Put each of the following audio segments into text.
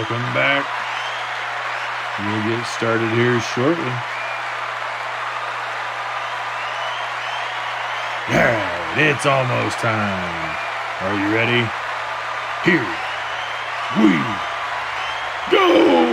Welcome back. We'll get started here shortly. All right, it's almost time. Are you ready? Here we go!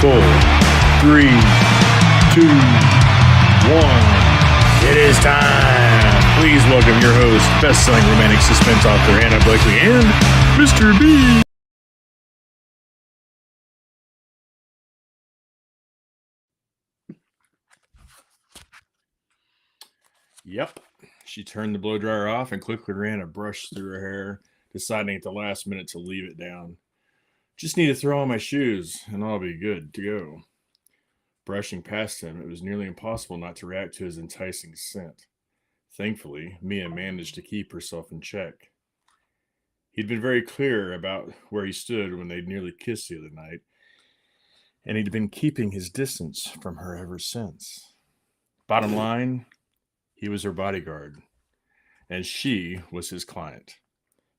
Four, three, two, one. It is time. Please welcome your host, best-selling romantic suspense author Anna Blakely, and Mr. B. Yep. She turned the blow dryer off and quickly ran a brush through her hair, deciding at the last minute to leave it down. Just need to throw on my shoes, and I'll be good to go. Brushing past him, it was nearly impossible not to react to his enticing scent. Thankfully, Mia managed to keep herself in check. He'd been very clear about where he stood when they'd nearly kissed the other night, and he'd been keeping his distance from her ever since. Bottom line, he was her bodyguard, and she was his client.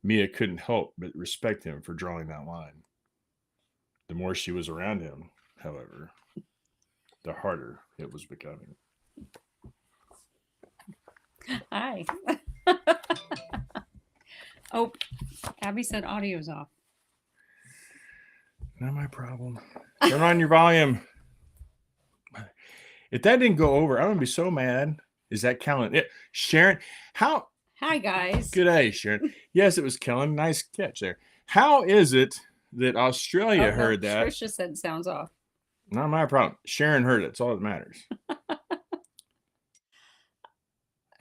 Mia couldn't help but respect him for drawing that line. The more she was around him, however, the harder it was becoming. Hi. Oh, Abby said audio's off. Not my problem. Turn on your volume. If that didn't go over, I'm going to be so mad. Is that Kellen? Sharon, how? Hi, guys. Good day, Sharon. Yes, it was Kellen. Nice catch there. How is it that Australia heard that? Trisha said sounds off. Not my problem. Sharon heard it. That's all that matters.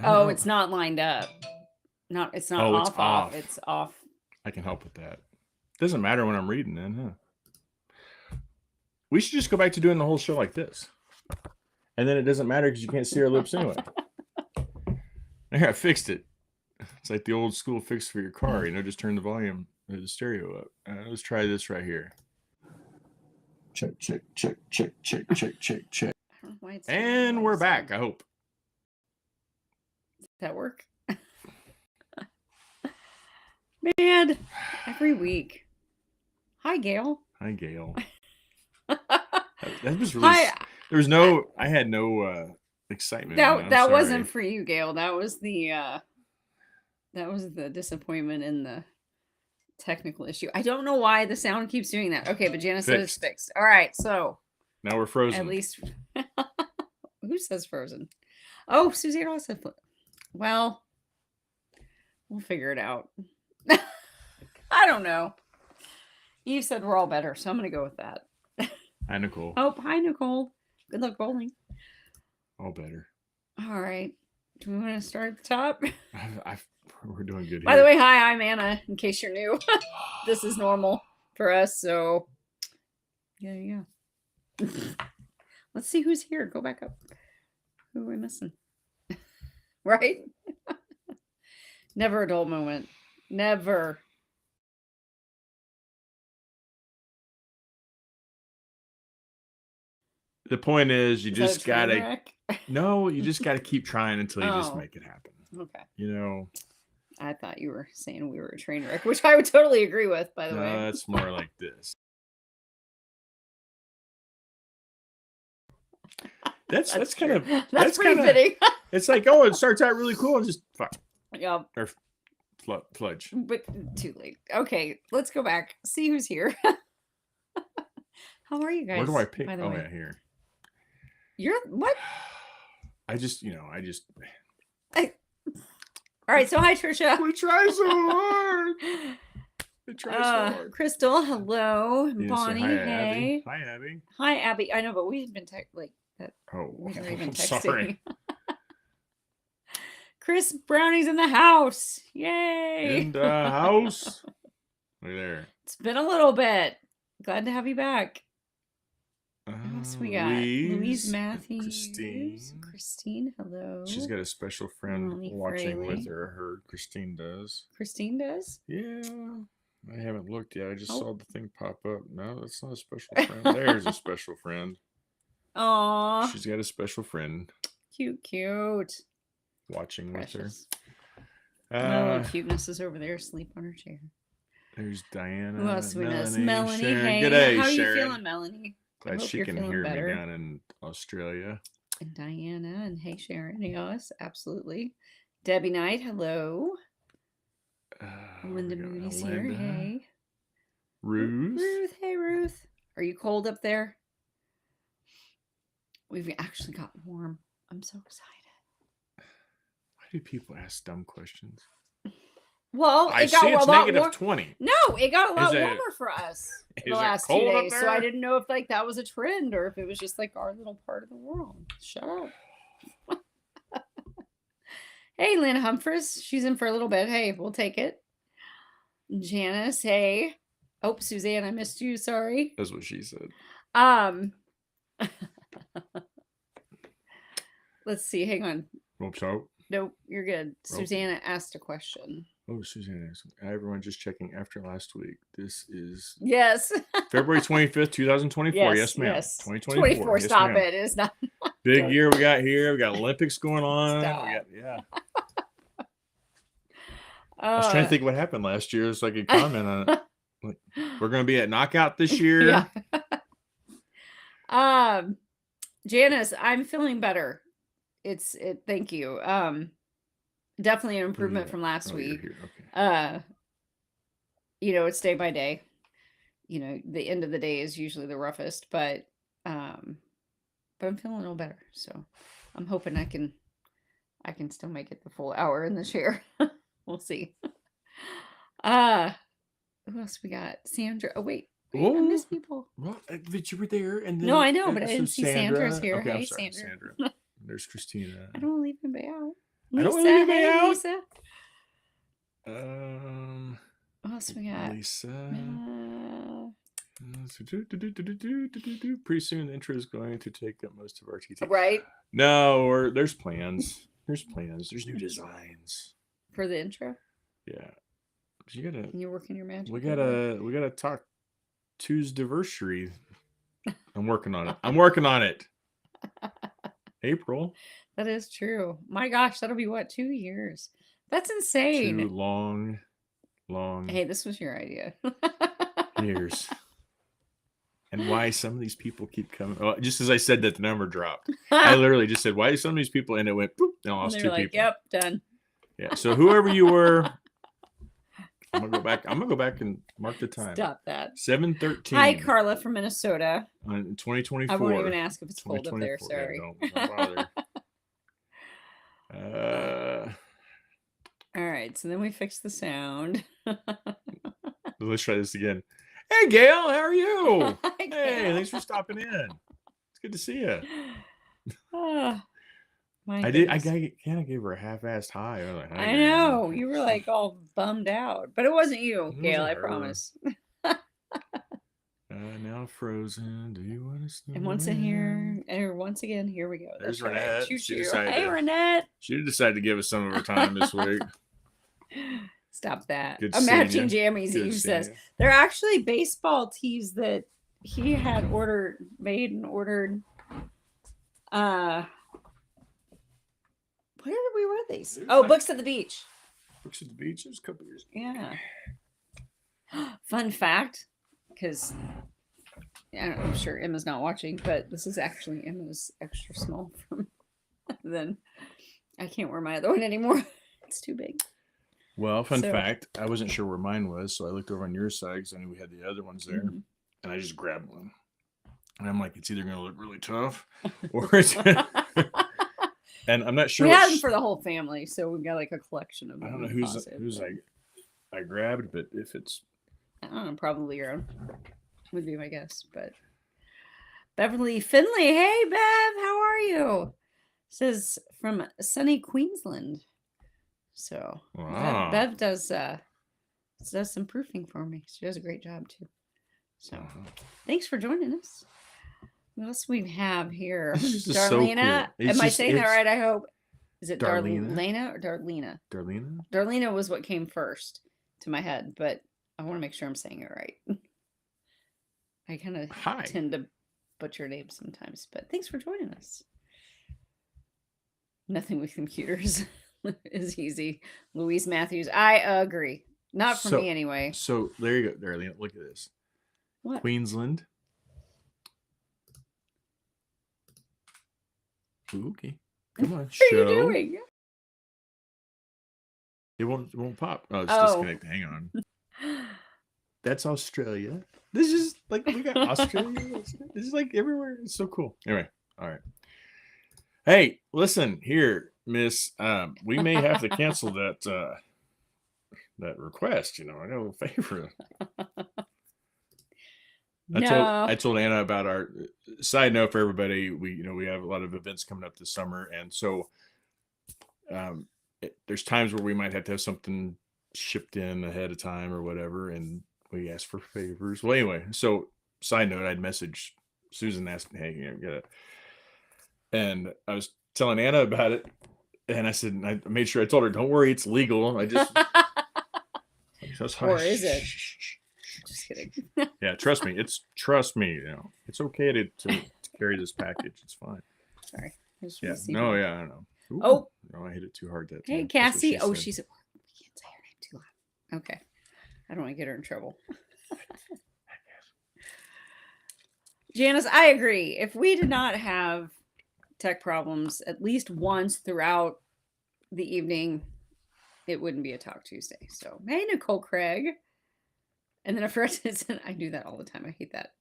Oh, it's not lined up. No, it's not off. It's off. It's off. I can help with that. Doesn't matter when I'm reading then, huh? We should just go back to doing the whole show like this. And then it doesn't matter because you can't see our lips anyway. There, I fixed it. It's like the old school fix for your car. Just turn the volume of the stereo up. Let's try this right here. Check, check, check, check, check, check, check, check. And we're back, I hope. Does that work? Man, every week. Hi, Gail. Hi, Gail. That was really... There was no... I had no excitement. That wasn't for you, Gail. That was the disappointment in the technical issue. I don't know why the sound keeps doing that. Okay, but Janice said it's fixed. All right, so now we're frozen. At least who says frozen? Oh, Susie said well, we'll figure it out. I don't know. You said we're all better, so I'm gonna go with that. Hi, Nicole. Oh, hi, Nicole. Good luck bowling. All better. All right. Do we want to start at the top? We're doing good here. By the way, hi, I'm Anna, in case you're new. This is normal for us, so yeah. Let's see who's here. Go back up. Who are we missing? Right? Never a dull moment. Never. The point is, you just gotta... No, you just gotta keep trying until you just make it happen. Okay. I thought you were saying we were a train wreck, which I would totally agree with, by the way. No, that's more like this. That's kind of... That's pretty fitting. It's like, oh, it starts out really cool and just... Fuck. Yeah. Or fludge. But too late. Okay, let's go back. See who's here. How are you guys? Where do I pick? By the Oh, way? yeah, here. You're what? I just. All right. So hi, Trisha. We try so hard. We try so hard. Crystal, hello. You didn't say Bonnie, hi, hey. Abby. Hi, Abby. Hi, Abby. I know, but we've been like that. Oh, We've already been I'm texting. sorry. Chris Brownie's in the house. Yay. In the house. Look there. It's been a little bit. Glad to have you back. What else we got? Louise Matthews. Christine, hello. She's got a special friend Molly watching Fraley. with her. I heard Christine does. Christine does? Yeah. I haven't looked yet. I just Oh. saw the thing pop up. No, that's not a special friend. There's a special friend. Aw. She's got a special friend Cute. watching Precious. with her. Oh, cuteness is over there asleep on her chair. There's Diana. Who else do we miss? Melanie, Melanie, Sharon. hey. Good day, How are you Sharon. feeling, Melanie? Glad hope she you're can feeling hear better. me down in Australia. And Diana, and hey, Sharon. Yes, absolutely. Debbie Knight, hello. Linda we got Moody's here. Linda. Hey. Ruth. Ruth, hey, Ruth. Are you cold up there? We've actually got warm. I'm so excited. Why do people ask dumb questions? Well, I it got see it's a lot negative warm. 20. No, it got a lot Is it- warmer for us Is the it last 2 cold up days. So I there? didn't know if like that was a trend or if it was just like our little part of the world. Shut up. Hey, Lynn Humphreys. She's in for a little bit. Hey, we'll take it. Janice, hey. Oh, Suzanne, I missed you. Sorry. That's what she said. Let's see. Hang on. Hope so. Nope, you're good. Oh. Susanna asked a question. Oh, Suzanne. Everyone just checking after last week. This is Yes. February 25th, 2024. Yes, ma'am. Yes. 2024. Yes, Stop ma'am. it. It's not. Big year we got here. We got Olympics going on. Stop. Yeah. I was trying to think what happened last year so I could comment on it. Like, we're going to be at Knockout this year. Yeah. Janice, I'm feeling better. Thank you. Definitely an improvement from last Oh, you're week. here. Okay. It's day by day. The end of the day is usually the roughest, but I'm feeling a little better. So I'm hoping I can still make it the full hour in the chair. We'll see. Who else we got? Sandra. Oh wait, I miss people. Well, but you were there, and then, No, I know, but I so didn't see Sandra's here. Okay, hey, I'm sorry, Sandra. There's Christina. I don't want to leave anybody out. I don't Lisa, wanna leave anybody hey, out. Lisa. What else we got? Lisa. Pretty soon, the intro is going to take up most of our TT. Right No, there's plans. There's new designs. for the intro. Yeah, you gotta. Can you work in your magic? We gotta talk Tuesdayversary. I'm working on it. April. That is true. My gosh, that'll be what, 2 years? That's insane. 2 long Hey, this was your idea. years. And why some of these people keep coming. Well, just as I said that, the number dropped. I literally just said, why do some of these people? And it went, boop, and I lost And 2 they're like, people. yep, done. Yeah. So whoever you were, I'm gonna go back and mark the time. Stop that. 7:13. Hi, Carla from Minnesota. In 2024. I won't even ask if it's cold up there. 2024. Sorry. Yeah, don't bother. All right. So then we fixed the sound. Let's try this again. Hey, Gail, how are you? Hi, Hey, Gail. thanks for stopping in. It's good to see you. My I goodness. kind of gave her a half-assed hi. I was like, hi, I Gail. know. You were like all bummed out. But it wasn't you, It Gail, wasn't I her. promise. Now frozen. Do you want to snow? And once again, here we go. There's That's right. Renette. Choo She choo. decided Hey, to- Renette. She decided to give us some of her time this week. Stop that. Good A seeing matching you. jammies, Good Eve seeing says. you. They're actually baseball tees that he had made and ordered. Where did we read these? Oh, Books at the Beach. Books at the Beach. It was a couple years ago. Yeah. Fun fact, because I'm sure Emma's not watching, but this is actually Emma's extra small from then. I can't wear my other one anymore. It's too big. Well, fun So- fact, I wasn't sure where mine was, so I looked over on your side because I knew we had the other ones there, Mhm. and I just grabbed one. And I'm like, it's either going to look really tough, or it's And I'm not sure We what had them for the whole family, so we've got like a collection of them. I don't know in the who's closet, I grabbed, but if it's I don't know, probably your own would be my guess. But Beverly Finley, hey Bev, how are you? Says from sunny Queensland. So wow. Bev does some proofing for me. She does a great job too. So thanks for joining us. What else we have here? This is so cool. Darlena. Am I saying that right? I hope. Is it Darlena or Darlena? Darlena? Darlena was what came first to my head, but I want to make sure I'm saying it right. I kind of tend to butcher names sometimes, but thanks for joining us. Nothing with computers is easy. Louise Matthews. I agree. Not for me anyway. So there you go, Darlene. Look at this. What? Queensland. Ooh, okay. Come on. What are you doing? It won't pop. Oh, it's disconnected. Hang on. That's Australia. This is like we got Australia. This is like everywhere. It's so cool. Anyway, all right. Hey, listen here, Miss. We may have to cancel that that request. You know, I got a little favor. No. I told Anna about our side note for everybody. We have a lot of events coming up this summer, and so there's times where we might have to have something shipped in ahead of time or whatever, and we ask for favors. Well, anyway, so side note, I'd message Susan asking, "Hey, get it?" And I was telling Anna about it, and I said, I made sure I told her, "Don't worry, it's legal." I just or is it? Just kidding. Yeah, trust me. Trust me. You know, it's okay to carry this package. It's fine. Sorry. Yeah. No. Yeah. I don't know. Ooh, oh. No, I hit it too hard that time. Hey, Cassie. She she's at work. We can't say her name too loud. Okay. I don't want to get her in trouble. Janice, I agree. If we did not have tech problems at least once throughout the evening, it wouldn't be a Talk Tuesday. So, hey, Nicole Craig. And then a friend said, I do that all the time. I hate that.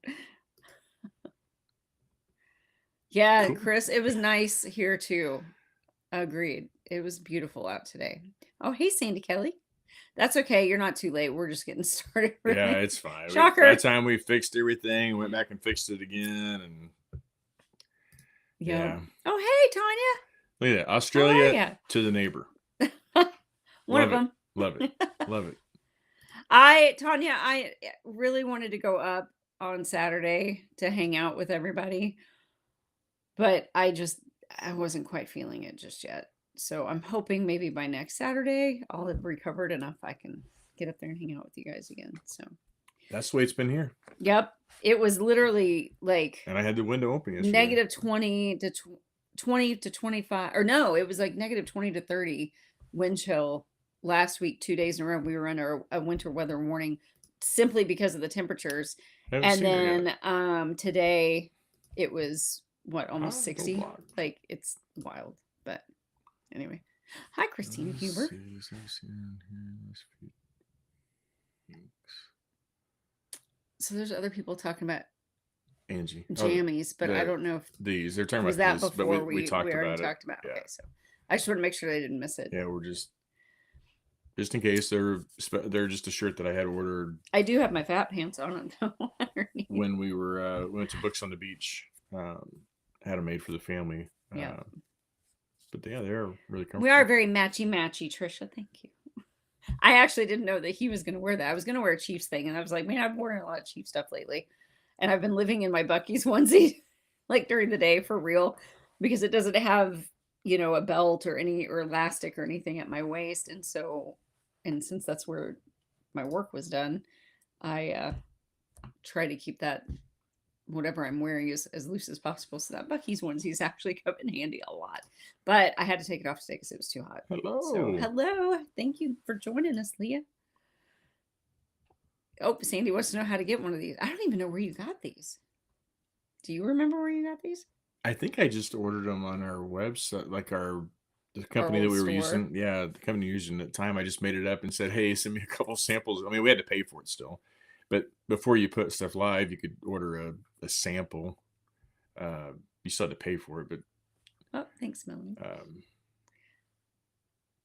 Yeah, cool. Chris, it was nice here too. Agreed. It was beautiful out today. Oh, hey, Sandy Kelly. That's okay. You're not too late. We're just getting started. Really. Yeah, it's fine. Shocker. By the time we fixed everything, went back and fixed it again. And yeah. Oh, hey, Tanya. Look at that. Australia to the neighbor. One of them. Love it. Love it. Tanya, I really wanted to go up on Saturday to hang out with everybody, but I wasn't quite feeling it just yet. So I'm hoping maybe by next Saturday I'll have recovered enough I can get up there and hang out with you guys again. So that's the way it's been here. Yep. It was literally like, and I had the window open yesterday. Negative 20 to 20 to 25, or no, it was like negative 20 to 30 wind chill. Last week, 2 days in a row, we were under a winter weather warning simply because of the temperatures. And then today it was almost 60. Like, it's wild. But anyway. Hi, Christina Huber. So there's other people talking about Angie jammies, but I don't know if they're talking about that this, before but we talked about it. Yeah. Okay, so I just want to make sure I didn't miss it. Yeah, we're just in case they're just a shirt that I had ordered. I do have my fat pants on when we went to Books on the Beach. Had them made for the family. Yeah. But yeah, they're really comfortable. We are very matchy, Trisha. Thank you. I actually didn't know that he was going to wear that. I was going to wear a Chiefs thing, and I was like, man, I've worn a lot of Chiefs stuff lately, and I've been living in my Buc-ee's onesie like during the day for real, because it doesn't have a belt or elastic or anything at my waist, and since that's where my work was done, I try to keep that whatever I'm wearing as loose as possible. So that Buc-ee's onesies actually come in handy a lot. But I had to take it off today because it was too hot. Hello. So, hello. Thank you for joining us, Leah. Oh, Sandy wants to know how to get one of these. I don't even know where you got these. Do you remember where you got these? I think I just ordered them on our website, like the company that we were using. Yeah, the company using at the time. I just made it up and said, hey, send me a couple samples. I mean, we had to pay for it still. But before you put stuff live, you could order a sample. You still had to pay for it, but Oh, thanks, Melanie.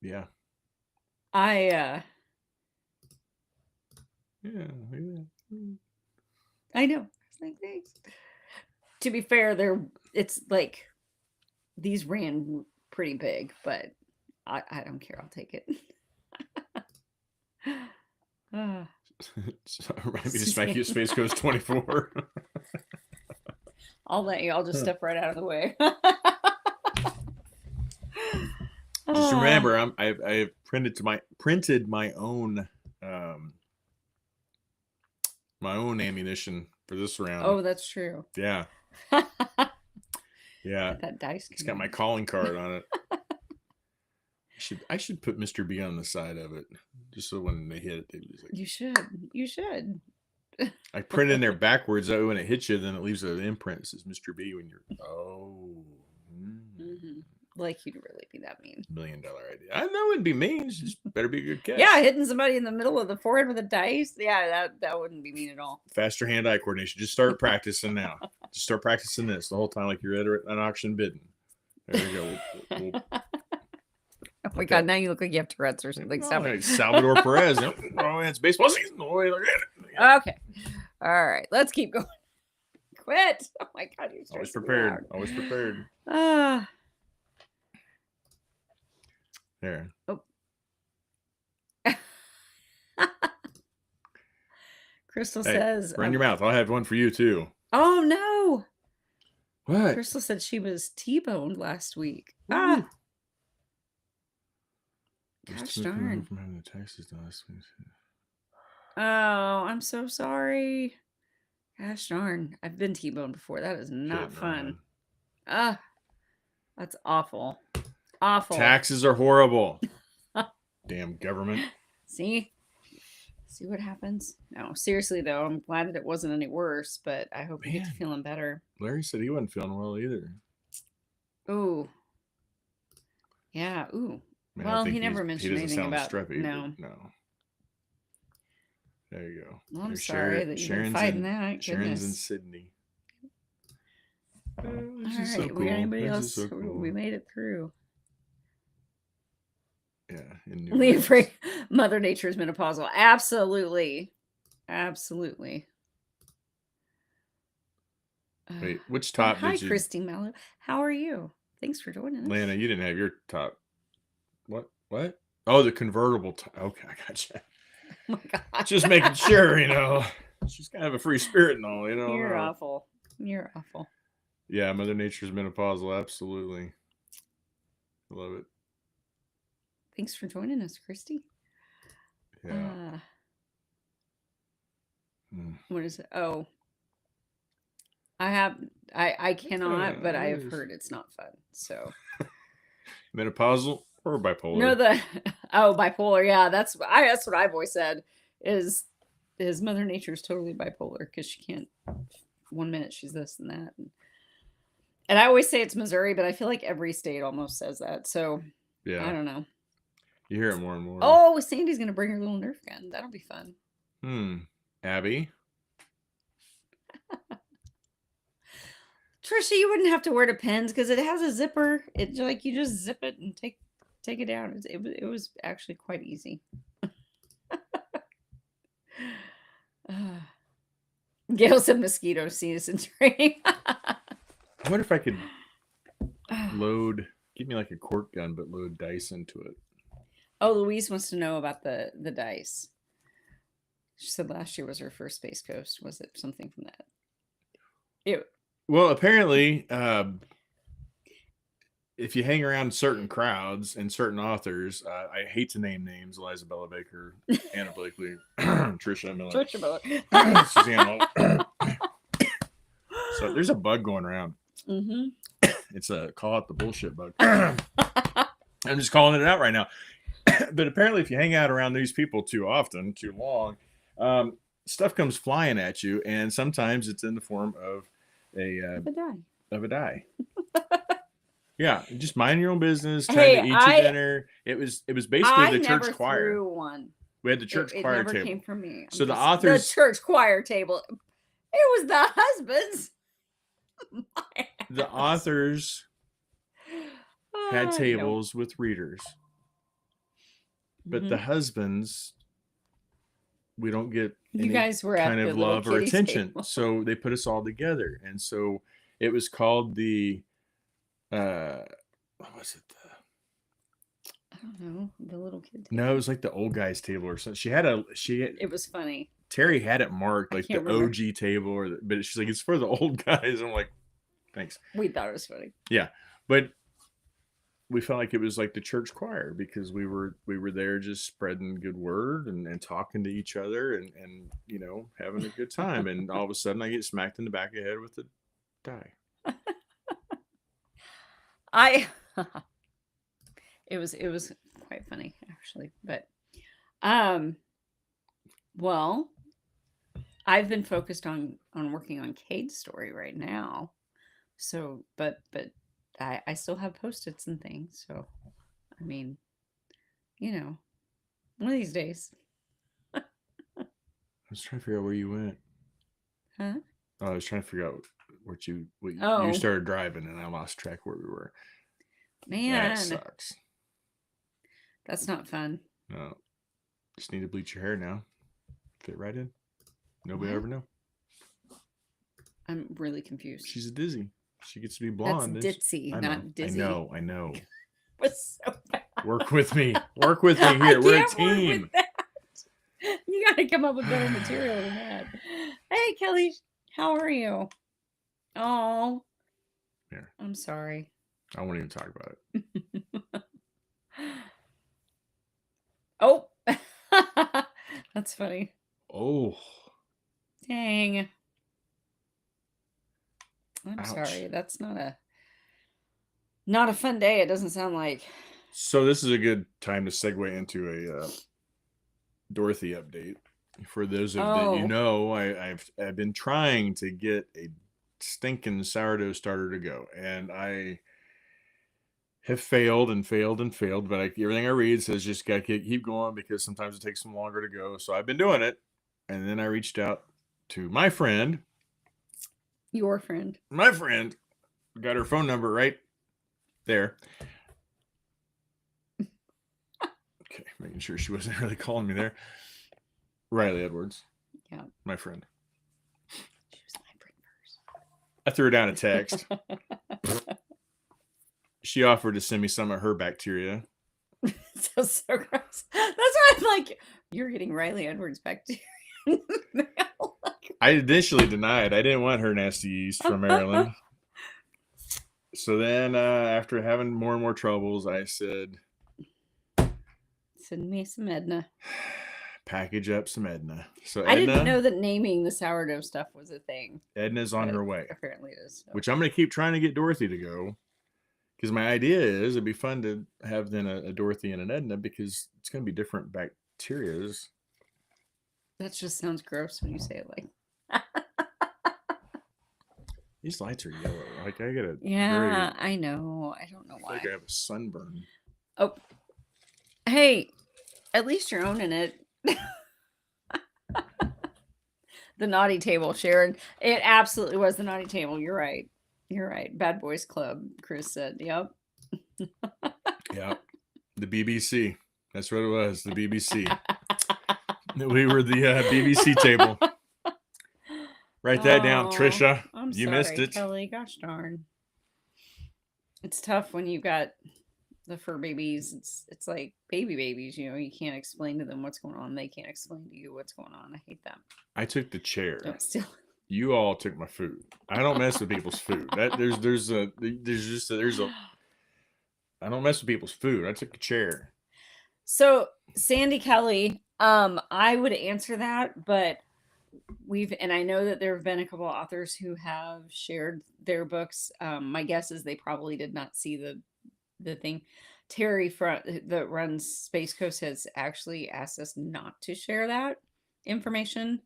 Yeah. I know. It's like, thanks. To be fair, it's like these ran pretty big, but I don't care. I'll take it. So, remind me to smack you at Space Coast 24. I'll let you. I'll just step right out of the way. Just remember, I've printed my own ammunition for this round. Oh, that's true. Yeah. Yeah. That dice. It's got my calling card on it. I should put Mr. B on the side of it, just so when they hit it, they lose it. You should. You should. I print in there backwards. That way when it hits you, then it leaves an imprint. It says Mr. B when you're. Oh. Mm-hmm. Like you'd really be that mean. $1 million idea. I know it'd be mean. It's just better be a good catch. Yeah, hitting somebody in the middle of the forehead with a dice. Yeah, that wouldn't be mean at all. Faster hand-eye coordination. Just start practicing now. Just start practicing this the whole time, like you're at an auction bidding. There we go. Oh my God! Now you look like you have Tourette's or something. Like Salvador Perez. Oh, it's baseball season. Oh, look at it. Okay. All right. Let's keep going. Quit. Oh my God! You're always prepared. Always prepared. There. Oh. Crystal says, run your mouth. I'll have one for you too. Oh no. What? Crystal said she was T-boned last week. Ooh. Gosh darn. From having the taxes done last week. Oh, I'm so sorry. Gosh darn. I've been T-boned before. That is not fun. That's awful. Awful. Taxes are horrible. Damn government. See what happens? No, seriously though, I'm glad that it wasn't any worse, but I hope you get to feeling better. Larry said he wasn't feeling well either. Ooh. Yeah, ooh. Well, he never mentioned anything about strep no. There you go. Well, I'm sorry that you've been fighting that. Sharon's in Sydney. All right. So cool. Anybody else? So cool. We made it through. Yeah. Leave for Mother Nature's menopausal. Absolutely. Absolutely. Wait, which top hi, did you? Hi, Christy Mallow. How are you? Thanks for joining us. Lana, you didn't have your top. What? Oh, the convertible top. Okay, I gotcha. Oh my God. Just making sure, She's kind of a free spirit and all, You're awful. You're awful. Yeah, Mother Nature's menopausal. Absolutely. I love it. Thanks for joining us, Christy. Yeah. What is it? Oh. I cannot, but I have heard it's not fun. So menopausal or bipolar? No, bipolar. Yeah, that's what I've always said is Mother Nature's totally bipolar because she can't. 1 minute she's this and that, and I always say it's Missouri, but I feel like every state almost says that. So yeah, I don't know. You hear it more and more. Oh, Sandy's gonna bring her little Nerf gun. That'll be fun. Abby. Trisha, you wouldn't have to wear the pins because it has a zipper. It's like you just zip it and take it down. It was actually quite easy. Gail said mosquito season training. I wonder if I could give me like a cork gun, but load dice into it. Oh, Louise wants to know about the dice. She said last year was her first Space Coast. Was it something from that? Well, apparently, if you hang around certain crowds and certain authors, I hate to name names, Eliza Bella Baker, Anna Blakely, Trisha Miller, Suzanne. So there's a bug going around. Mm-hmm. It's a call out the bullshit bug. I'm just calling it out right now. But apparently, if you hang out around these people too often, too long, stuff comes flying at you, and sometimes it's in the form of a die. Yeah, just mind your own business, trying to eat your dinner. It was basically the church choir. Threw one. We had the church choir table. It never came from me. So the authors, the church choir table. It was the husband's. The authors had No. tables with readers, but the Mhm. husbands, we don't get You any guys were kind at the of little love or kitties attention. table. So they put us all together. And so it was called the, what was it? I don't know. The little kid No, it table. was like the old guys table or something. It was funny. Terry had it marked I like can't the remember. OG table, but she's like, it's for the old guys. I'm like, thanks. We thought it was funny. Yeah. But we felt like it was like the church choir because we were there just spreading good word and talking to each other and having a good time. And all of a sudden I get smacked in the back of the head with a die. It was quite funny actually, but well, I've been focused on working on Cade's story right now. So, but I still have post-its and things. So, I mean, one of these days. I was trying to figure out where you went. Huh? Oh, I was trying to figure out you Oh. started driving and I lost track where we were. Man, That sucks. that's not fun. No, just need to bleach your hair now. Fit right in. Nobody What? ever know. I'm really confused. She's a dizzy. She gets to be That's blonde. ditzy, not dizzy. I know. Was so bad. Work with me. Work with me here. We're a can't work team. with that. You got to come up with better material than that. Hey, Kelly, how are you? Oh, Here. I'm sorry. I won't even talk about it. Oh, that's funny. Oh, Dang. I'm ouch. sorry. That's not a fun day. It doesn't sound like. So this is a good time to segue into a Dorothy update. For those of that you know, I've been trying to get a stinking sourdough starter to go, and I have failed and failed and failed. But everything I read says just gotta keep going because sometimes it takes them longer to go. So I've been doing it, and then I reached out to my friend. Your friend. My friend got her phone number right there. Okay, making sure she wasn't really calling me there. Riley Edwards. Yeah. My friend. She was my friend first. I threw her down a text. She offered to send me some of her bacteria. So gross. That's why I'm like, you're getting Riley Edwards bacteria. I initially denied. I didn't want her nasty yeast from Maryland. So then after having more and more troubles, I said, send me some Edna. Package up some Edna. So I didn't know that naming the sourdough stuff was a thing. Edna's on her way. Apparently it is. So. Which I'm going to keep trying to get Dorothy to go. Because my idea is it'd be fun to have then a Dorothy and an Edna because it's going to be different bacterias. That just sounds gross when you say it like. These lights are yellow. Like I got a I know. I don't know why. Like I have a sunburn. Oh, hey, at least you're owning it. The naughty table, Sharon. It absolutely was the naughty table. You're right. You're right. Bad Boys Club, Chris said. Yep. Yeah. The BBC. That's what it was. The BBC. We were the BBC table. Write that down, Trisha. I'm you sorry, missed it. Kelly. Gosh darn. It's tough when you've got the fur babies. It's like babies, you can't explain to them what's going on. They can't explain to you what's going on. I hate that. I took the chair. Don't steal. You all took my food. I don't mess with people's food. I don't mess with people's food. I took the chair. So Sandy Kelly, I would answer that, but and I know that there have been a couple of authors who have shared their books. My guess is they probably did not see the thing. Terry that runs Space Coast has actually asked us not to share that information.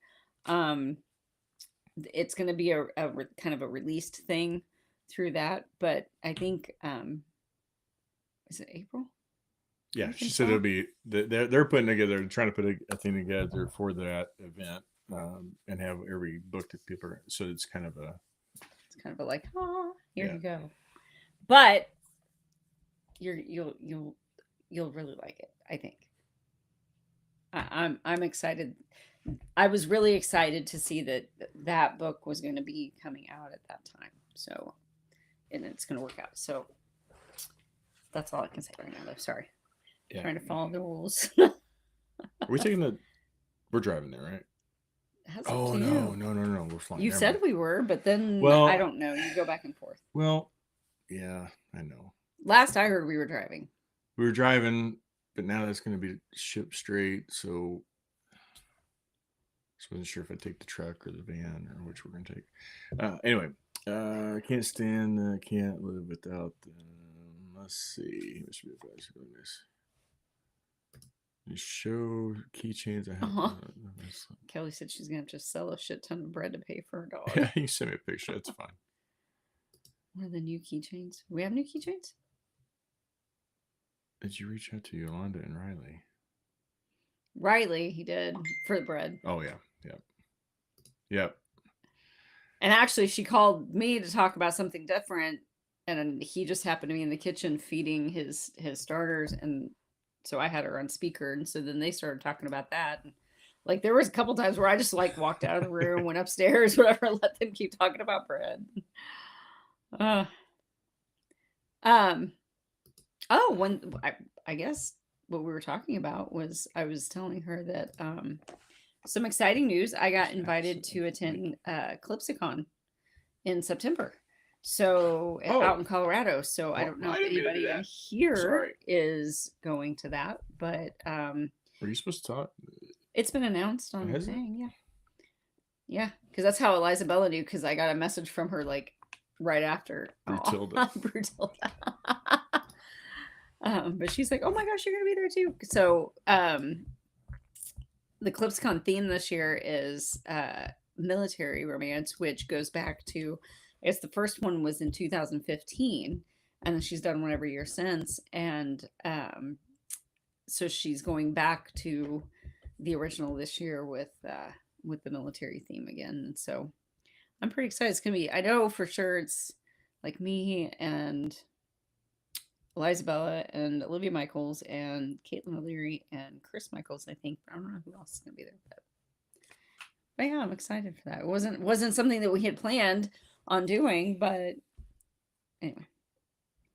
It's going to be a kind of a released thing through that, but I think is it April? Yeah, she said it'll be they're putting together, trying to put a thing together for that event, and have every book that people are. So it's kind of a like, here you go. But you'll really like it, I think. I'm excited. I was really excited to see that that book was going to be coming out at that time. So, and it's going to work out. So that's all I can say right now. Though, sorry, Yeah. trying to follow the rules. Are we taking the? We're driving there, right? That's Oh up to no, you. no, no, no. We're flying. You Never said mind. we were, but then Well, I don't know. You go back and forth. Well, yeah, I know. Last I heard, we were driving. We were driving, but now that's going to be shipped straight. So I wasn't sure if I'd take the truck or the van or which we're going to take. Anyway, I can't stand. Can't live without them. Let's see. This should be nice. You show keychains. I have. Kelly said she's gonna have to sell a shit ton of bread to pay for her dog. Yeah, you can send me a picture. That's fine. What are the new keychains? We have new keychains? Did you reach out to Yolanda and Riley? Riley, he did for the bread. Oh yeah, yep. And actually, she called me to talk about something different, and he just happened to be in the kitchen feeding his starters, and so I had her on speaker, and so then they started talking about that. And, like, there was a couple times where I just like walked out of the room, went upstairs, whatever, let them keep talking about bread. Oh, when I guess what we were talking about was I was telling her that some exciting news. I got invited to attend Clipsicon in September. So out in Colorado. So I don't know if anybody in here is going to that, but were you supposed to talk? It's been announced on the thing, yeah. Yeah, because that's how Eliza Bella knew, because I got a message from her like right after. Brutilda. Brutilda. But she's like, oh my gosh, you're gonna be there too. So the Clipsicon theme this year is military romance, which goes back to, I guess the first one was in 2015, and then she's done one every year since. And so she's going back to the original this year with the military theme again. And so I'm pretty excited. It's gonna be, I know for sure it's like me and Eliza Bella and Olivia Michaels and Caitlin O'Leary and Chris Michaels, I think. I don't know who else is gonna be there, but yeah, I'm excited for that. It wasn't something that we had planned on doing, but anyway,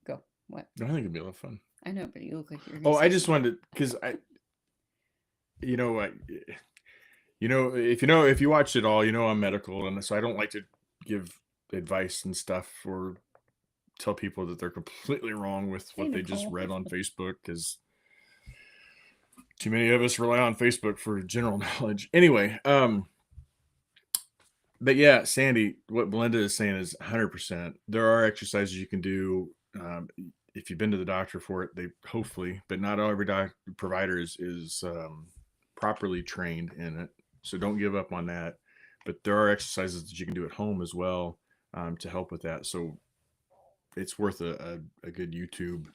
go. What? I think it'd be a lot of fun. I know, but you look like you're. Oh, I just wanted, because if you watched it all, I'm medical, and so I don't like to give advice and stuff or tell people that they're completely wrong with what they just read on Facebook, because too many of us rely on Facebook for general knowledge. Anyway, but yeah, Sandy, what Belinda is saying is 100%. There are exercises you can do. If you've been to the doctor for it, they hopefully, but not every provider is properly trained in it. So don't give up on that. But there are exercises that you can do at home as well to help with that. So it's worth a good YouTube.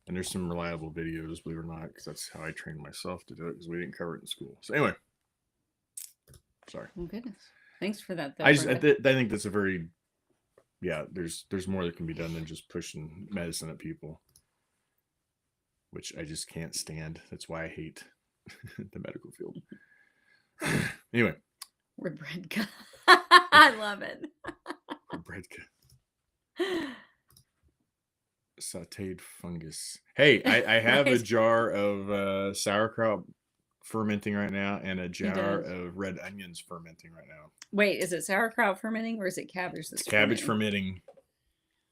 And there's some reliable videos, believe it or not, because that's how I trained myself to do it, because we didn't cover it in school. So anyway, sorry. Oh goodness, thanks for that. Though, I think that's a very, there's more that can be done than just pushing medicine at people, which I just can't stand. That's why I hate the medical field. Anyway, Rebredka. I love it. Rebredka. Sauteed fungus. Hey, I have a jar of sauerkraut fermenting right now, and a jar of red onions fermenting right now. Wait, is it sauerkraut fermenting, or is it cabbage? It's cabbage fermenting.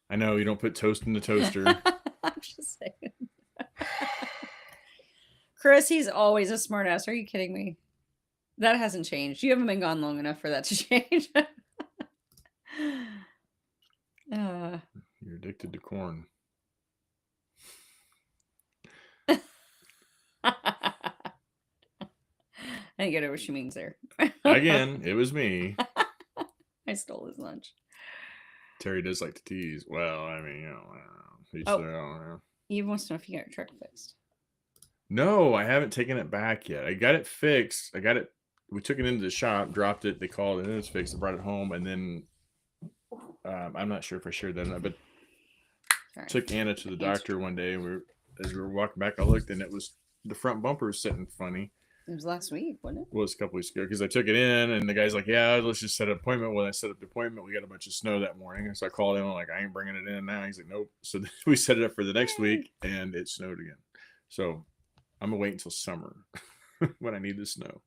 I know you don't put toast in the toaster. I'm just saying. Chris, he's always a smartass. Are you kidding me? That hasn't changed. You haven't been gone long enough for that to change. You're addicted to corn. I didn't get what she means there. Again, it was me. I stole his lunch. Terry does like to tease. Well, I mean, He wants to know if you got your truck fixed. No, I haven't taken it back yet. I got it fixed. We took it into the shop, dropped it. They called it, and it's fixed. I brought it home, and then I'm not sure if I shared that or not, but Okay. Took Anna to the Answer. doctor one day, and as we were walking back, I looked, and it was the front bumper was sitting funny. It was last week, wasn't it? Well, it was a couple weeks ago because I took it in, and the guy's like, "Yeah, let's just set an appointment." When I set up the appointment, we got a bunch of snow that morning, so I called him. I'm like, "I ain't bringing it in now." He's like, "Nope." So we set it up for the next week, and it snowed again. So I'm gonna wait until summer when I need the snow.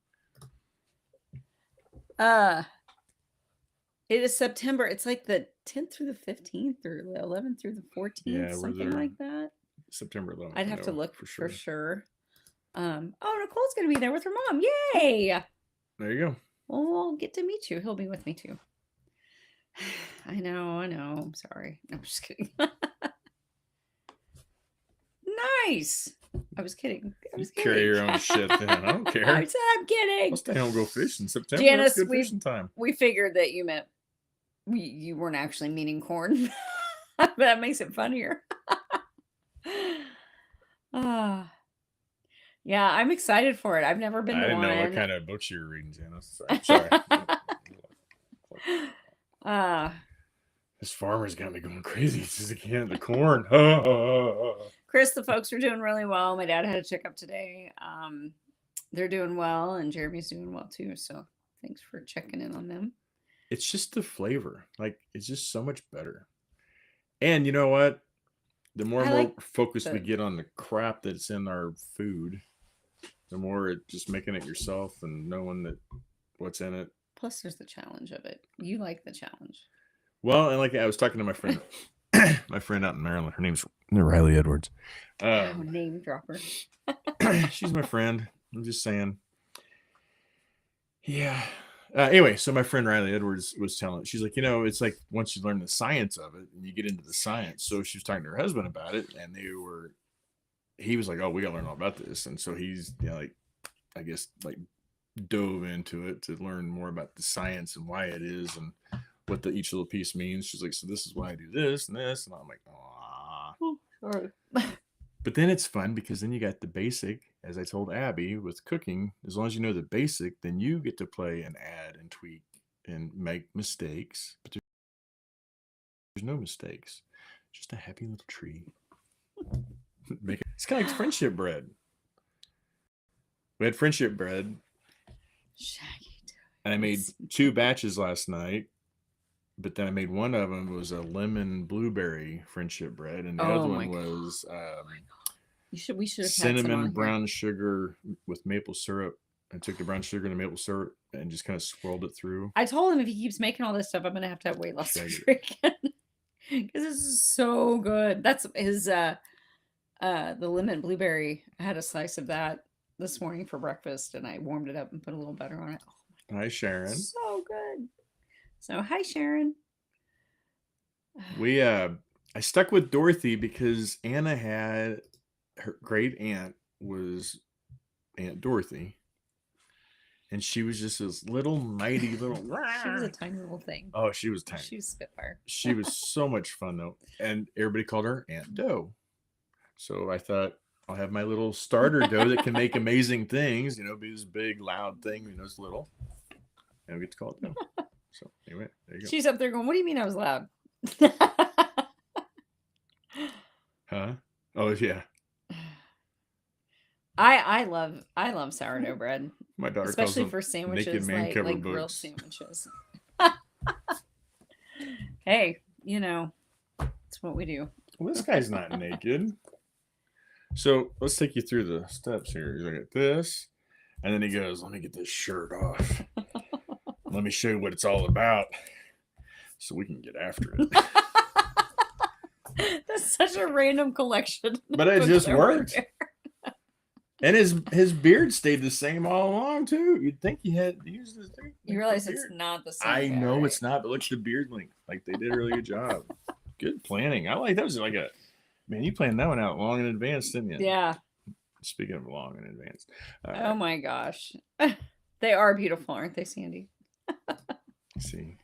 It is September. It's like the 10th through the 15th or the 11th through the 14th, Yeah, we're something there. like that. September 11th. I'd I have to know look for for sure. sure. Oh, Nicole's gonna be there with her mom. Yay! There you go. Well, we'll get to meet you. He'll be with me too. I know. I'm sorry. No, I'm just kidding. Nice. I was kidding. Carry your own shit then. I don't care. I'm kidding. I'll stay home and go fish in September. Janice, That's good fishing time. we figured that you meant you weren't actually meaning corn. But that makes it funnier. Yeah, I'm excited for it. I've never been to I one. didn't know what kind of books you were reading, Janice. I'm sorry. This farmer's got me going crazy. It's just again the corn. Chris, the folks are doing really well. My dad had a checkup today. They're doing well, and Jeremy's doing well too. So thanks for checking in on them. It's just the flavor. Like, it's just so much better. And you know what? The more and more focused we get on the crap that's in our food, the more it just making it yourself and knowing that what's in it. Plus, there's the challenge of it. You like the challenge. Well, and like I was talking to my friend, my friend out in Maryland. Her name's Riley Edwards. Name dropper. She's my friend. I'm just saying. Yeah. Anyway, so my friend Riley Edwards was telling, she's like, it's like once you learn the science of it and you get into the science. So she was talking to her husband about it, and he was like, "Oh, we got to learn all about this." And so he's, I guess, dove into it to learn more about the science and why it is and what each little piece means. She's like, "So this is why I do this and this." And I'm like, "Aw." Sorry. But then it's fun because then you got the basic, as I told Abby, with cooking. As long as you know the basic, then you get to play and add and tweak and make mistakes. But there's no mistakes. Just a happy little tree. It's kind of like friendship bread. We had friendship bread. Shaggy. And I made 2 batches last night. But then I made one of them was a lemon blueberry friendship bread, and the other one was we should have cinnamon brown sugar with maple syrup. I took the brown sugar and the maple syrup and just kind of swirled it through. I told him if he keeps making all this stuff, I'm gonna have to have weight loss surgery again because this is so good. That's his the lemon blueberry. I had a slice of that this morning for breakfast, and I warmed it up and put a little butter on it. Oh, hi, Sharon. So good. So hi, Sharon. I stuck with Dorothy because Anna had her great aunt was Aunt Dorothy, and she was just this little mighty little. She was a tiny little thing. Oh, she was tiny. She was Spitfire. She was so much fun though, and everybody called her Aunt Doe. So I thought I'll have my little starter doe that can make amazing things. Be this big loud thing. It's little, and we get to call it Doe. So anyway, there you go. She's up there going, "What do you mean I was loud?" Huh? Oh yeah. I love sourdough bread. My daughter, especially for sandwiches, like grilled books. sandwiches. Hey, it's what we do. Well, this guy's not naked. So let's take you through the steps here. You look at this, and then he goes, "Let me get this shirt off. Let me show you what it's all about, so we can get after it." That's such a random collection. But it just worked. And his beard stayed the same all along too. You'd think he had used this thing. You realize it's not the same. I know it's not, but look at the beard length. Like they did a really good job. Good planning. I like that. Was like man, you planned that one out long in advance, didn't you? Yeah. Speaking of long in advance. Oh my gosh. They are beautiful, aren't they, Sandy? See.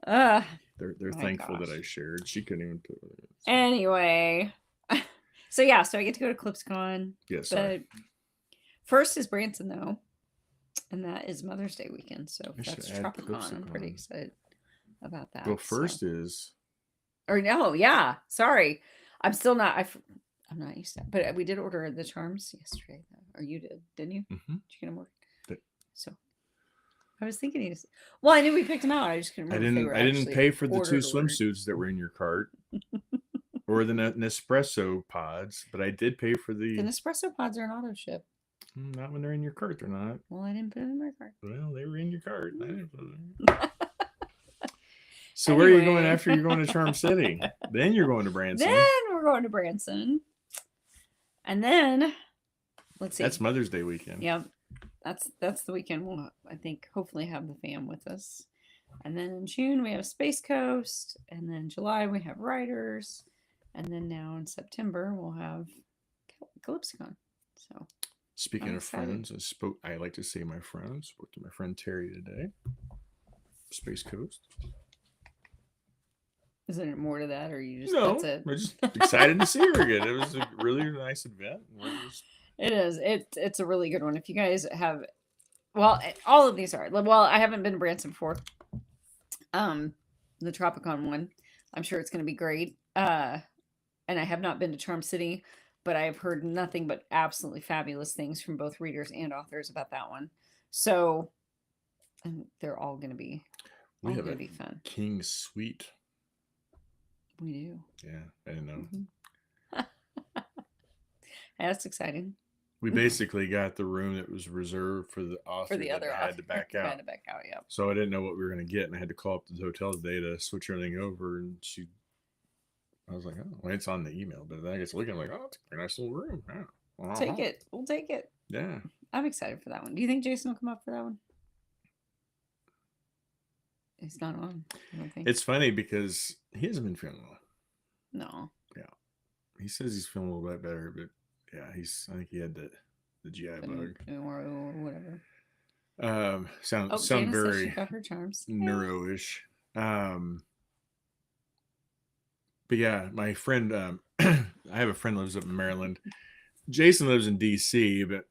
They're thankful that I shared. She couldn't even put it. Anyway. So I get to go to ClipsCon. Yes. But first is Branson though. And that is Mother's Day weekend. So that's Tropicon. I'm pretty excited about that. Well, first is Or no, yeah. Sorry. I'm still not I'm not used to that. But we did order the charms yesterday, though. Or you did, didn't you? Mm-hmm. Did you get them ordered? So I was thinking he well, I knew we picked them out. I just couldn't remember if they were I didn't actually pay for the 2 ordered. swimsuits that were in your cart or the Nespresso pods, but I did pay for The the. Nespresso pods are an auto ship. Not when they're in your cart, they're not. Well, I didn't put them in my cart. Well, they were in your cart. I didn't put them in. So where are you going after you're going to Charm City? Then you're going to Branson. Then we're going to Branson. And then let's see. That's Mother's Day weekend. Yep. That's the weekend we'll, I think, hopefully have the fam with us. And then in June we have Space Coast, and then July we have Riders, and then now in September we'll have CalypsoCon. So speaking of friends, I like to say my friends. Spoke to my friend Terry today. Space Coast. Is there more to that, or you just no? That's it? We're just excited to see her again. It was a really nice event. It is. It's a really good one. If you guys have, well, all of these are. Well, I haven't been to Branson before. The Tropicon one, I'm sure it's going to be great. And I have not been to Charm City, but I have heard nothing but absolutely fabulous things from both readers and authors about that one. So, and they're all going to be. We have going to be fun. King Suite. We do. Yeah, I didn't know. Mm-hmm. That's exciting. We basically got the room that was reserved for the author. For the other had to back out. Had to back out, yeah. So I didn't know what we were going to get, and I had to call up to the hotel today to switch everything over. And I was like, oh, well, it's on the email. But then I get looking, I'm like, oh, it's a nice little room. Yeah. Take it. We'll take it. Yeah. I'm excited for that one. Do you think Jason will come up for that one? He's not on. I don't think. It's funny because he hasn't been feeling well. No. Yeah. He says he's feeling a little bit better, but yeah, I think he had the GI bug or whatever. Sound very got her charms. neuro-ish. But yeah, my friend, I have a friend lives up in Maryland. Jason lives in DC, but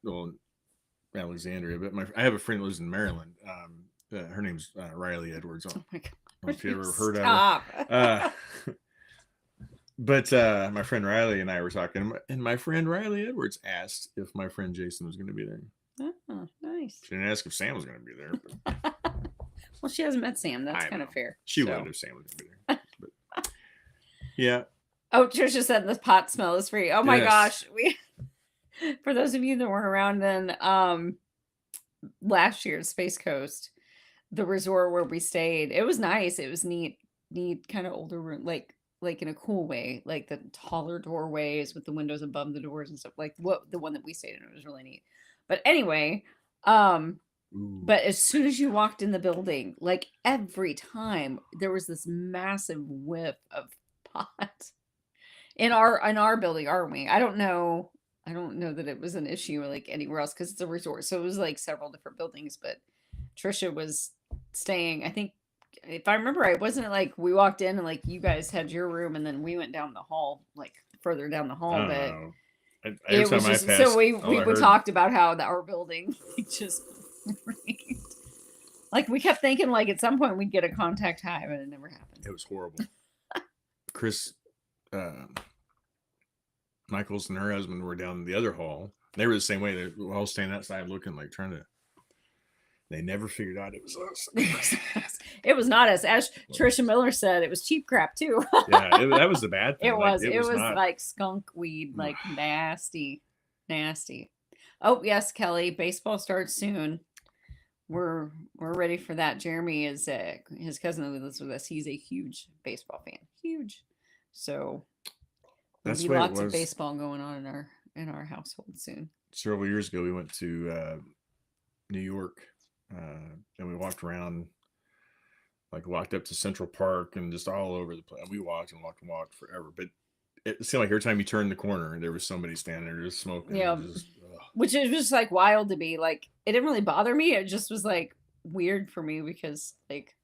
Alexandria. But I have a friend who lives in Maryland. Her name's Riley Edwards. Oh my God! I don't know if you ever heard of her. But my friend Riley and I were talking, and my friend Riley Edwards asked if my friend Jason was going to be there. Oh, nice. She didn't ask if Sam was going to be there. But well, she hasn't met Sam. That's kind of fair. She would if Sam was going to be there. But, yeah. Oh, Trisha said the pot smell is free. Oh my gosh. For those of you that weren't around then, last year at Space Coast, the resort where we stayed, it was nice. It was neat, kind of older room, like in a cool way, like the taller doorways with the windows above the doors and stuff. Like the one that we stayed in, it was really neat. But anyway, but as soon as you walked in the building, like every time there was this massive whiff of pot in our building, our wing. I don't know that it was an issue like anywhere else because it's a resort. So it was like several different buildings, but Trisha was staying, I think, if I remember right, wasn't it like we walked in and like you guys had your room and then we went down the hall, like further down the hall, but it was just, so we talked about how our building just like we kept thinking like at some point we'd get a contact high, but it never happened. It was horrible. Chris Michaels and her husband were down in the other hall. They were the same way. They were all standing outside looking like trying to. They never figured out it was us. It was not us. As Trisha Miller said, it was cheap crap too. Yeah, that was the bad thing. It was like skunk weed, like nasty. Oh yes, Kelly. Baseball starts soon. We're ready for that. Jeremy is his cousin who lives with us. He's a huge baseball fan. Huge. So there'll be lots of baseball going on in our household soon. Several years ago, we went to New York. And we walked around, like walked up to Central Park and just all over the place. We walked and walked forever. But it seemed like every time you turned the corner, there was somebody standing there just smoking. Yeah. Which is just like wild to me. Like it didn't really bother me. It just was like weird for me because like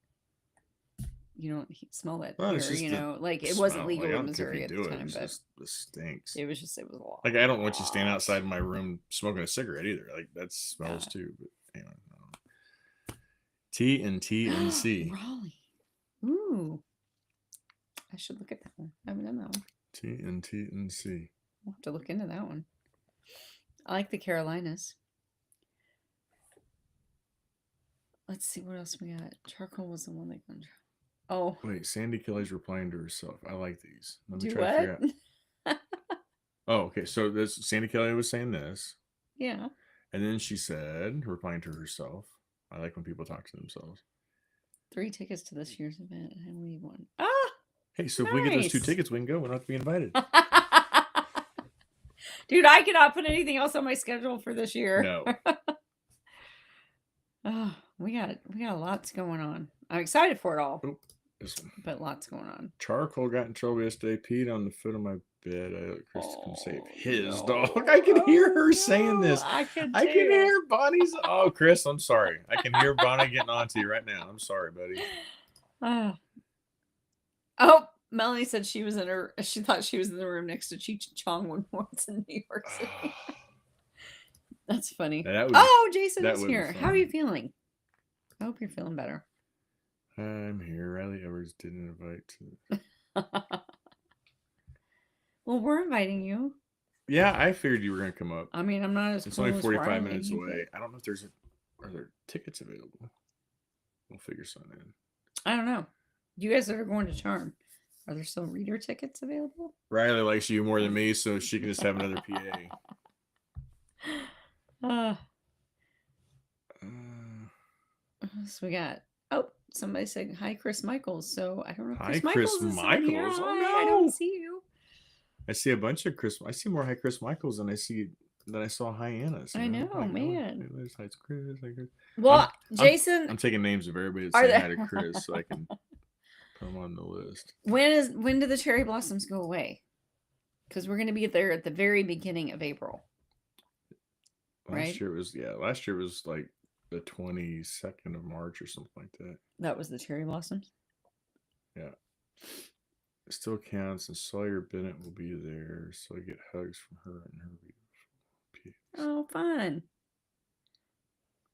you don't smell that here, you know. Like it wasn't legal in Missouri at the time, but it stinks. It was a lot. Like I don't want you to stand outside my room smoking a cigarette either. Like that smells too. But anyway. T and C. Raleigh. Ooh. I should look at that one. I haven't done that one. TNT&C. We'll have to look into that one. I like the Carolinas. Let's see what else we got. Charcoal was the one that got. Oh, Wait, Sandy Kelly's replying to herself. I like these. Let me do try to figure what? out. Oh, okay. So this Sandy Kelly was saying this, Yeah. and then she said, replying to herself. I like when people talk to themselves. 3 tickets to this year's event. I leave one. Ah, Hey, so if we get those 2 nice. tickets, we can go. We don't have to be invited. Dude, I cannot put anything else on my schedule for this year. No. Oh, we got lots going on. I'm excited for it all, Oh, this one. but lots going on. Charcoal got in trouble yesterday. Peed on the foot of my bed. I let Chris come save Oh, his no. dog. I can hear her Oh, saying this. no, I can I can too. hear Bonnie's. Oh, Chris, I'm sorry. I can hear Bonnie getting on to you right now. I'm sorry, buddy. Oh, Melanie said she thought she was in the room next to Cheech and Chong when once in New York City. That's funny. Oh, Jason is here. How are you feeling? I hope you're feeling better. I'm here. Riley Edwards didn't invite to. Well, we're inviting you. Yeah, I figured you were going to come up. I mean, I'm not as It's cool only as 45 Riley, minutes but- away. I don't know if are there tickets available. We'll figure something in. I don't know. You guys are going to Charm. Are there still reader tickets available? Riley likes you more than me, so she can just have another PA. So we got. Oh, somebody said hi, Chris Michaels. So I don't know if Hi, Chris Chris Michaels is in here. Michaels. Oh, Hi, I no. don't see you. I see a bunch of Chris. I see more Hi Chris Michaels than I saw Hi Anna's. I know, man. Hi, it's Chris. Hi, Chris. Well, Jason, I'm taking names of everybody that's Are saying hi there- to Chris so I can put them on the list. when do the cherry blossoms go away? Because we're going to be there at the very beginning of April. Right? Last year it was like the 22nd of March or something like that. That was the cherry blossoms. Yeah. It still counts, and Sawyer Bennett will be there, so I get hugs from her and her beautiful pigs. Oh, fun.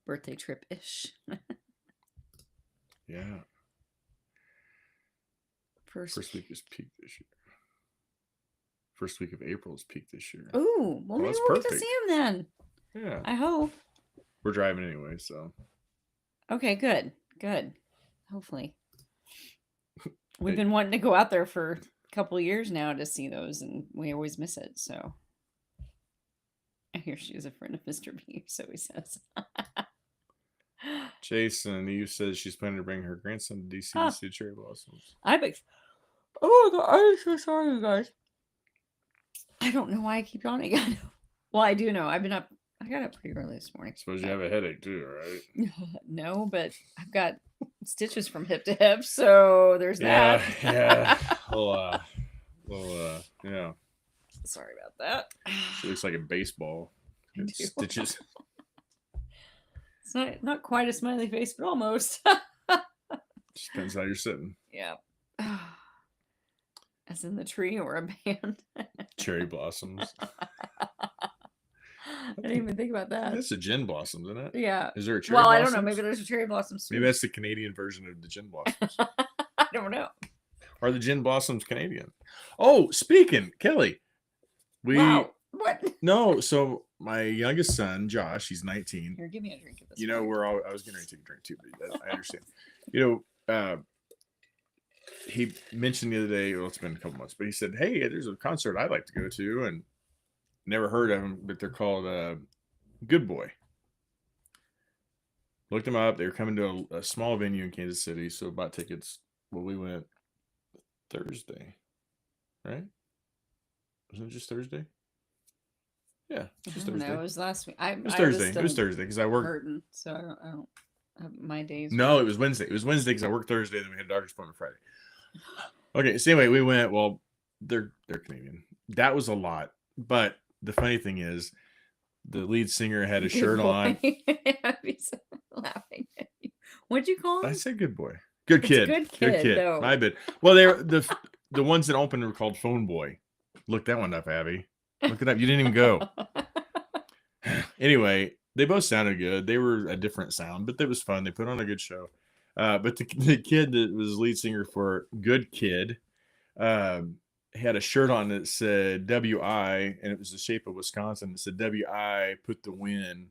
Birthday trip ish. Yeah. First week is peak this year. First week of April is peak this year. Ooh, well, maybe that's we'll get to perfect. see him then. Yeah. I hope. We're driving anyway, so. Okay, good. Good. Hopefully. We've been wanting to go out there for a couple of years now to see those, and we always miss it. So I hear she is a friend of Mr. B, so he says. Jason, Eve says she's planning to bring her grandson to DC Ah. to see cherry blossoms. Oh my god, I'm so sorry, you guys. I don't know why I keep yawning. Well, I do know. I got up pretty early this morning. Suppose you have a headache too, right? No, but I've got stitches from hip to hip, so there's that. Yeah. Yeah. Sorry about that. She looks like a baseball. I It's do. stitches. It's not quite a smiley face, but almost. Just depends how you're sitting. Yeah. As in the tree or a band. Cherry blossoms. I didn't even think about that. That's a gin blossom, isn't it? Yeah. Is there a cherry Well, I blossoms? don't know. Maybe there's a cherry blossom sweet. Maybe that's the Canadian version of the gin blossoms. I don't know. Are the gin blossoms Canadian? Oh, speaking, Kelly. Wow. What? No, so my youngest son, Josh, he's 19. Here, give me a drink of this. You know, I was getting ready to take a drink too, but I understand. You know, he mentioned the other day, well, it's been a couple months, but he said, hey, there's a concert I'd like to go to, and never heard of them, but they're called Good Boy. Looked them up. They were coming to a small venue in Kansas City, so bought tickets. Well, we went Thursday, right? Wasn't it just Thursday? Yeah, it's just Thursday. No, it was last week. It was Thursday. It was Thursday because I worked. Hurting, so I don't have my days. No, it was Wednesday. It was Wednesday because I worked Thursday. Then we had a doctor's appointment Friday. Okay, so anyway, we went. Well, they're Canadian. That was a lot, but the funny thing is, the lead singer had a shirt on. I'd be so laughing at you. What'd you call him? I said good boy. Good kid. Good kid, though. My bad. Well, they're the ones that opened were called Phone Boy. Look that one up, Abby. Look it up. You didn't even go. Anyway, they both sounded good. They were a different sound, but it was fun. They put on a good show. But the kid that was lead singer for Good Kid He had a shirt on that said WI, and it was the shape of Wisconsin. It said WI, put the win.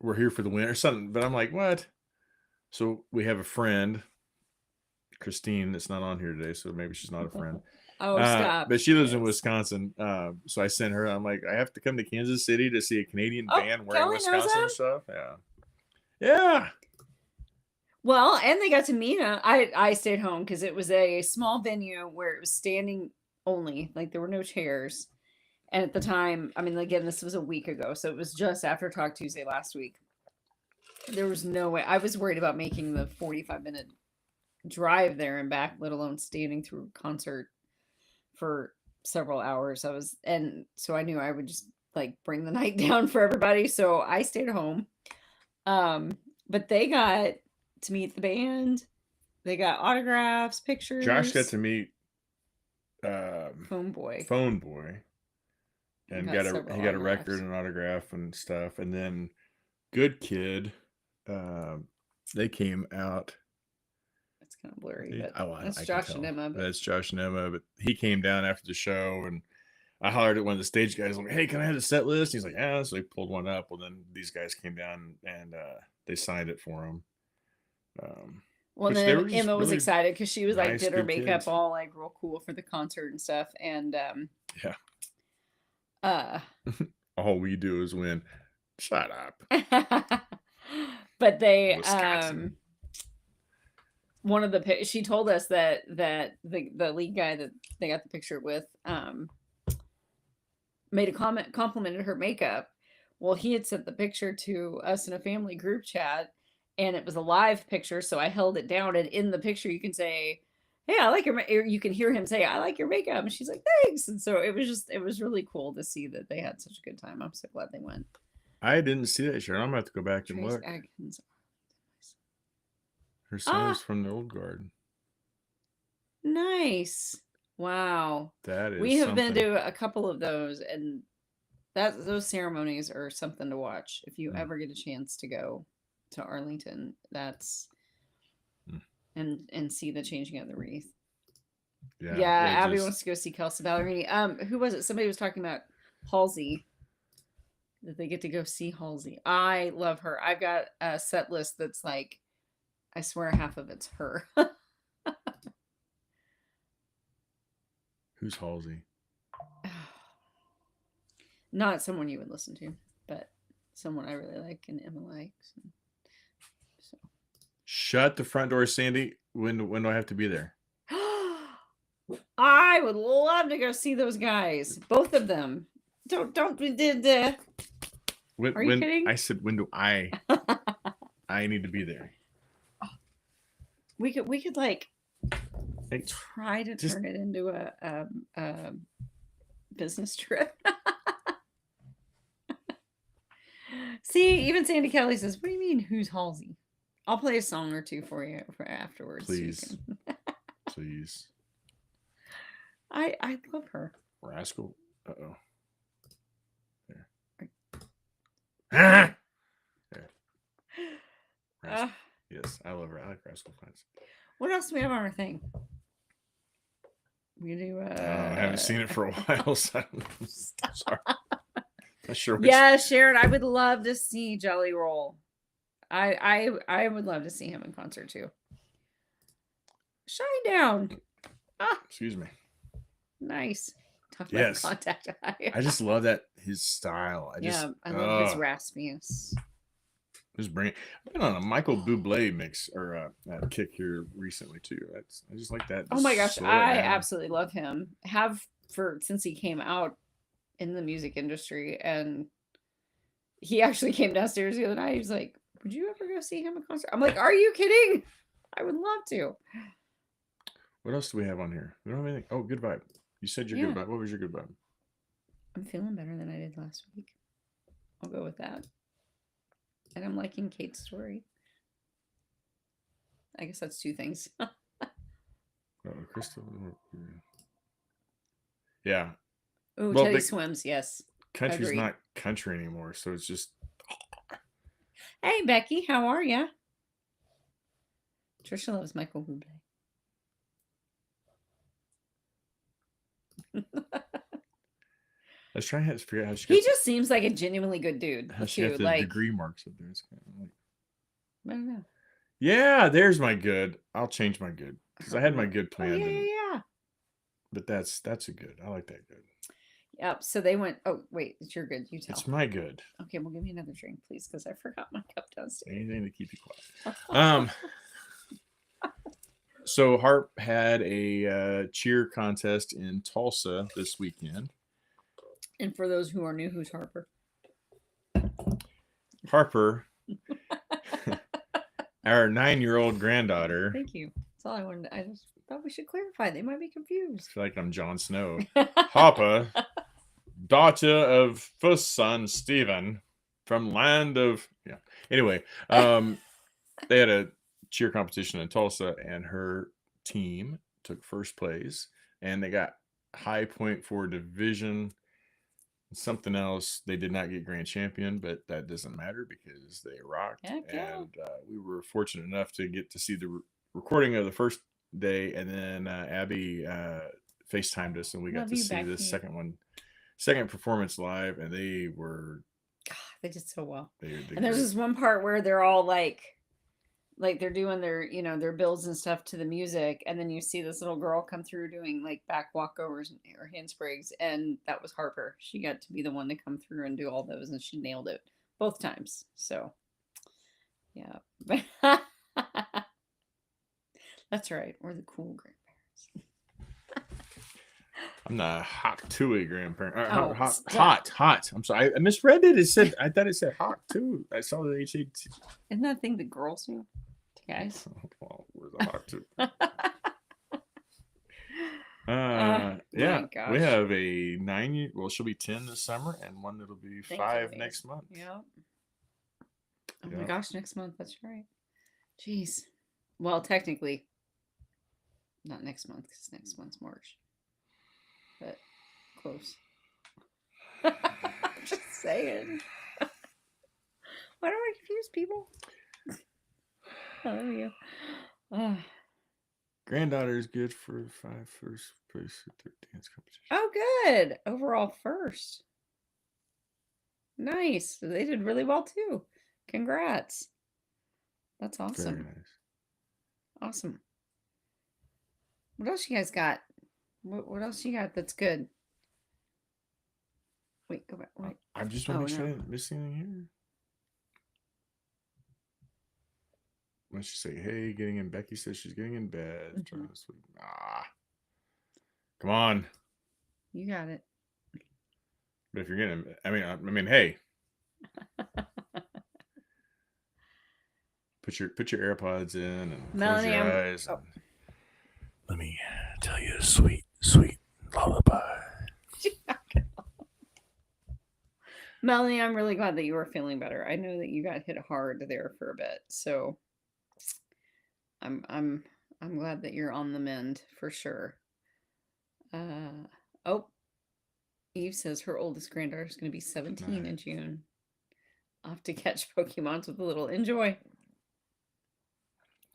We're here for the win or something. But I'm like, what? So we have a friend, Christine, that's not on here today, so maybe she's not a friend. Oh, stop. But she lives in Yes. Wisconsin. So I sent her. I'm like, I have to come to Kansas City to see a Canadian band wearing Kelly knows Wisconsin them? stuff. Yeah. Yeah. Well, and they got to meet him. I stayed home because it was a small venue where it was standing only, like there were no chairs. And at the time, I mean, again, this was a week ago, so it was just after Talk Tuesday last week. There was no way. I was worried about making the 45-minute drive there and back, let alone standing through a concert for several hours. And so I knew I would just like bring the night down for everybody. So I stayed home. But they got to meet the band. They got autographs, pictures. Josh got to meet Phone Boy. And he got a record and autograph and stuff. And then Good Kid, they came out. It's kind of blurry, but that's Josh and Emma. That's Josh and Emma, but he came down after the show, and I hollered at one of the stage guys, like, "Hey, can I have the set list?" He's like, "Yeah." So he pulled one up. Well, then these guys came down and they signed it for him. Well, then Emma was excited because she was like, did her makeup all like real cool for the concert and stuff, and all we do is win. Shut up. But they one of the she told us that the lead guy that they got the picture with made a comment, complimented her makeup. Well, he had sent the picture to us in a family group chat, and it was a live picture, so I held it down, and in the picture you can say, "Hey, I like your," you can hear him say, "I like your makeup," and she's like, "Thanks." And so it was really cool to see that they had such a good time. I'm so glad they went. I didn't see that shirt. I'm gonna have to go back and look. Her son is from the old guard. Nice. Wow. That is. We have been to a couple of those, and those ceremonies are something to watch. If you ever get a chance to go to Arlington, that's and see the changing of the wreath. Yeah, Abby wants to go see Kelsey Ballerini. Who was it? Somebody was talking about Halsey. That they get to go see Halsey. I love her. I've got a set list that's like, I swear half of it's her. Who's Halsey? Not someone you would listen to, but someone I really like and Emma likes. So. Shut the front door, Sandy. When do I have to be there? I would love to go see those guys. Both of them. Don't are you kidding? I said, when do I need to be there? We could like try to turn it into a business trip. See, even Sandy Kelly says, "What do you mean? Who's Halsey?" I'll play a song or two for you for afterwards. Please, so please. I love her. Rascal. Uh-oh. There. Yes, I love her. I like Rascal Flatts. What else do we have on our thing? We do. I haven't seen it for a while, so sorry. Not sure. Yeah, Sharon, I would love to see Jelly Roll. I would love to see him in concert too. Shine Down. Excuse me. Nice. Talk about contact high. I just love that his style. I love his raspiness. I've been on a Michael Bublé mix or kick here recently too. I just like that. Oh my gosh, I absolutely love him. Since he came out in the music industry, and he actually came downstairs the other night. He was like, "Would you ever go see him in concert?" I'm like, "Are you kidding? I would love to." What else do we have on here? We don't have anything. Oh, Good Vibe. You said your good vibe. What was your good vibe? I'm feeling better than I did last week. I'll go with that. And I'm liking Kate's story. I guess that's two things. Crystal. Yeah. Oh, Teddy Swims. Yes. Country's not country anymore, so it's just. Hey, Becky, how are ya? Trisha loves Michael Bublé. I was trying to figure out how she He got just seems like a genuinely good dude how she too. got the Like, degree marks up there. It's kind of like, I don't know. yeah, there's my good. I'll change my good because I had my Her- good Oh planned, yeah, yeah, yeah. but that's a good. I like that good. Yep. So they went. Oh wait, it's your good. You tell. It's my good. Okay, well, give me another drink, please, because I forgot my cup downstairs. Anything to keep you quiet. So Harp had a cheer contest in Tulsa this weekend. And for those who are new, who's Harper? Harper, our 9-year-old granddaughter. Thank you. That's all I wanted. I just thought we should clarify. They might be I confused. feel like I'm Jon Snow. Harper, daughter of first son Stephen, from land of Anyway, they had a cheer competition in Tulsa, and her team took first place, and they got high point for division. Something else, they did not get grand champion, but that doesn't matter because they rocked. Heck yeah. And we were fortunate enough to get to see the recording of the first day, and then Abby FaceTimed us, and we got Love to you, see the Becky. second performance live, and they were God, they did so well. they did And there's great. this one part where they're all like they're doing their their builds and stuff to the music, and then you see this little girl come through doing like back walkovers or handsprays, and that was Harper. She got to be the one to come through and do all those, and she nailed it both times. So yeah. That's right, we're the cool grandparents. I'm not hot to a grandparent. Oh, Hot. I'm sorry. I misread it. I thought it said hot too. I saw the HAT. Isn't that thing that girls do to guys? Well, where's the hot to? My Yeah, gosh. we have a 9-year. Well, she'll be 10 this summer, and one that'll be Thank you, 5 ladies. next month. Yep. Oh my Yep. gosh, next month. That's right. Jeez. Well, technically, not next month because next month's March, but close. Just saying. Why don't I confuse people? Oh, there we go. Granddaughter is good for 5 first place at their dance competition. Oh, good. Overall first. Nice. They did really well too. Congrats. That's awesome. Very nice. Awesome. What else you guys got? What else you got that's good? Wait, go back. Wait. I just want to make sure I no. didn't miss anything here. When she say, "Hey, getting in," Becky says she's getting in bed. Mhm. Come on. You got it. But if you're getting, I mean, hey, put your AirPods in and Melanie, close your I'm- eyes. oh. And let me tell you a sweet, sweet lullaby. Melanie, I'm really glad that you are feeling better. I know that you got hit hard there for a bit, so I'm glad that you're on the mend for sure. Oh, Eve says her oldest granddaughter is going to be 17 in June. Off to catch Pokemons with a little enjoy.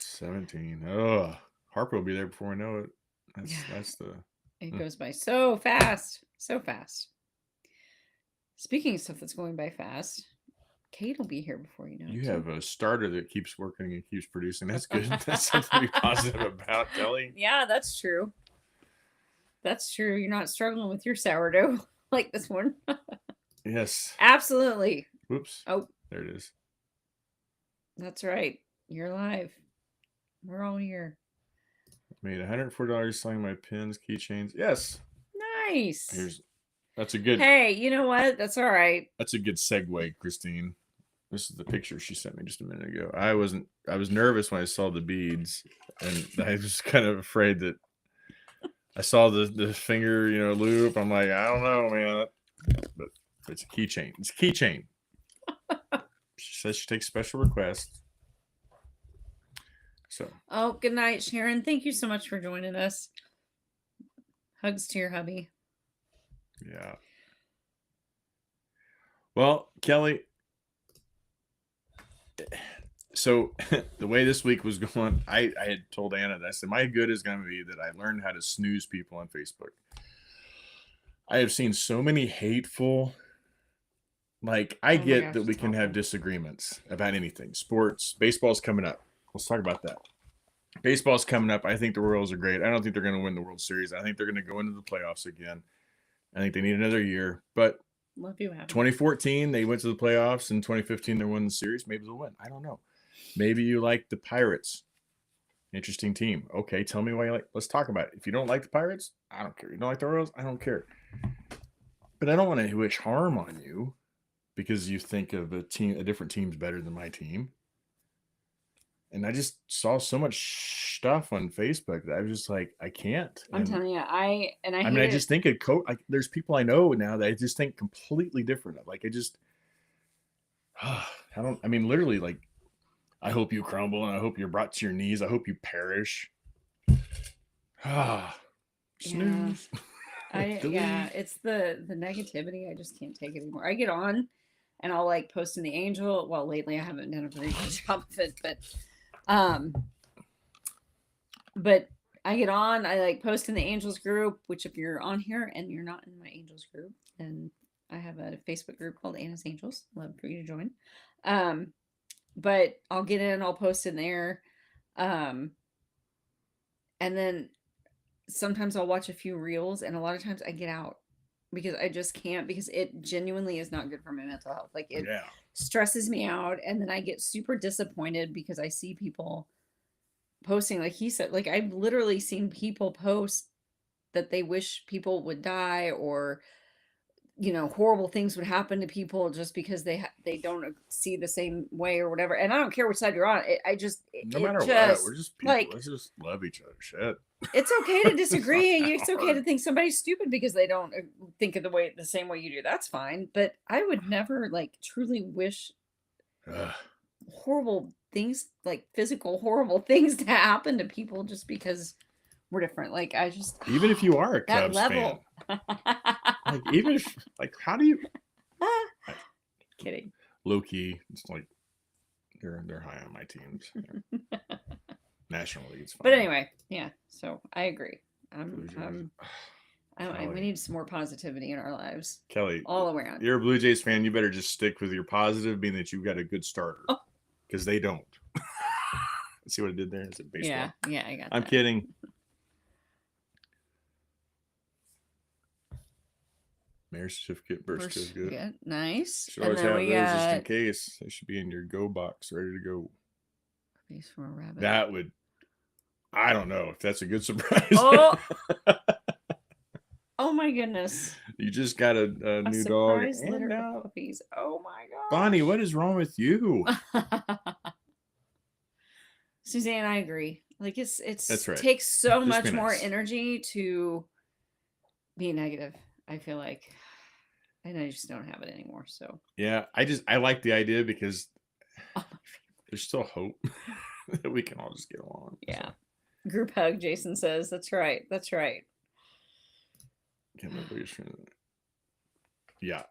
17. Oh, Harper will be there before I know it. That's the. It goes by so fast, so fast. Speaking of stuff that's going by fast, Kate will be here before you know it. You too. have a starter that keeps working and keeps producing. That's good. That's something to be positive about, Kelly. Yeah, that's true. That's true. You're not struggling with your sourdough like this one. Yes. Absolutely. Whoops. Oh, there it is. That's right. You're live. We're all here. Made $104 selling my pins, keychains. Yes. Nice. That's a good. Hey, you know what? That's all right. That's a good segue, Christine. This is the picture she sent me just a minute ago. I was nervous when I saw the beads, and I was kind of afraid that I saw the finger, loop. I'm like, I don't know, man. But it's a keychain. It's a keychain. She says she takes special requests. So. Oh, good night, Sharon. Thank you so much for joining us. Hugs to your hubby. Yeah. Well, Kelly, so the way this week was going, I had told Anna that I said my good is going to be that I learned how to snooze people on Facebook. I have seen so many hateful. Like, I Oh my get gosh, that we it's can have awful. disagreements about anything. Sports, baseball's coming up. Let's talk about that. Baseball's coming up. I think the Royals are great. I don't think they're going to win the World Series. I think they're going to go into the playoffs again. I think they need another year. But Love you having. 2014, they went to the playoffs. In 2015, they won the series. Maybe they'll win. I don't know. Maybe you like the Pirates. Interesting team. Okay, tell me why you like. Let's talk about it. If you don't like the Pirates, I don't care. You don't like the Royals, I don't care. But I don't want to wish harm on you because you think of a different team's better than my team. And I just saw so much stuff on Facebook that I was just like, I can't. I'm telling you, I I hate just think there's people I know now that I just think completely different of. Like, I don't. I mean, literally, like, I hope you crumble and I hope you're brought to your knees. I hope you perish. Ah, snooze. yeah, it's the negativity. I just can't take it anymore. I get on and I'll like post in the Angel. Well, lately I haven't done a very good job of it, but I get on, I like post in the Angels group, which if you're on here and you're not in my Angels group, then I have a Facebook group called Anna's Angels. Love for you to join. But I'll get in, I'll post in there. And then sometimes I'll watch a few reels, and a lot of times I get out because I just can't, because it genuinely is not good for my mental health. Like, it stresses me out, and then I get super disappointed because I see people posting, like he said, like I've literally seen people post that they wish people would die, or horrible things would happen to people just because they don't see the same way or whatever. And I don't care which side you're on. No matter what, we're just people. Like, let's just love each other. Shit. It's okay to disagree. It's okay to think somebody's stupid because they don't think of the same way you do. That's fine. But I would never like truly wish horrible things, like physical horrible things, to happen to people just because we're different. Like, I just, even if you are a that Cubs level. fan, like, even if, like, how do you? Kidding. Low key, it's like they're high on my teams. Yeah. National League, it's fine. But anyway, yeah. So I agree. We need some more positivity in our lives. Kelly, all around. You're a Blue Jays fan. You better just stick with your positive, being that you've got a good starter, because they don't. See what I did there? Is it baseball? Yeah, I got. I'm kidding. Marriage certificate, birth certificate. Nice. Should always have those just in case. They should be in your go box, ready to go. Face for a rabbit. That would. I don't know if that's a good surprise. Oh. Oh my goodness. You just got a new dog. And now puppies. Oh my god. Bonnie, what is wrong with you? Suzanne, I agree. Like, it's that's right. Takes so much more energy to be negative, I feel like. And I just don't have it anymore. So yeah, I like the idea because there's still hope that we can all just get along. Yeah. So. Group hug, Jason says. That's right. That's right. Yeah.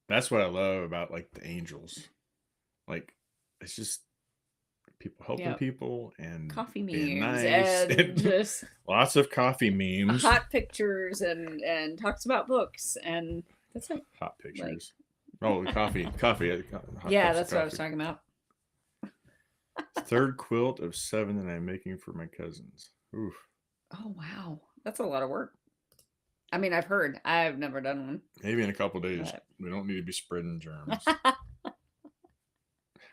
That's what I love about, like, the Angels. Like, it's just people helping people and coffee memes nice. and just lots of coffee memes, hot pictures, and talks about books, and that's it. Hot pictures. Coffee. Yeah, that's what I was talking about. Third quilt of 7 that I'm making for my cousins. Oof. Oh wow, that's a lot of work. I mean, I've heard. I've never done one. Maybe in a couple days. We don't need to be spreading germs.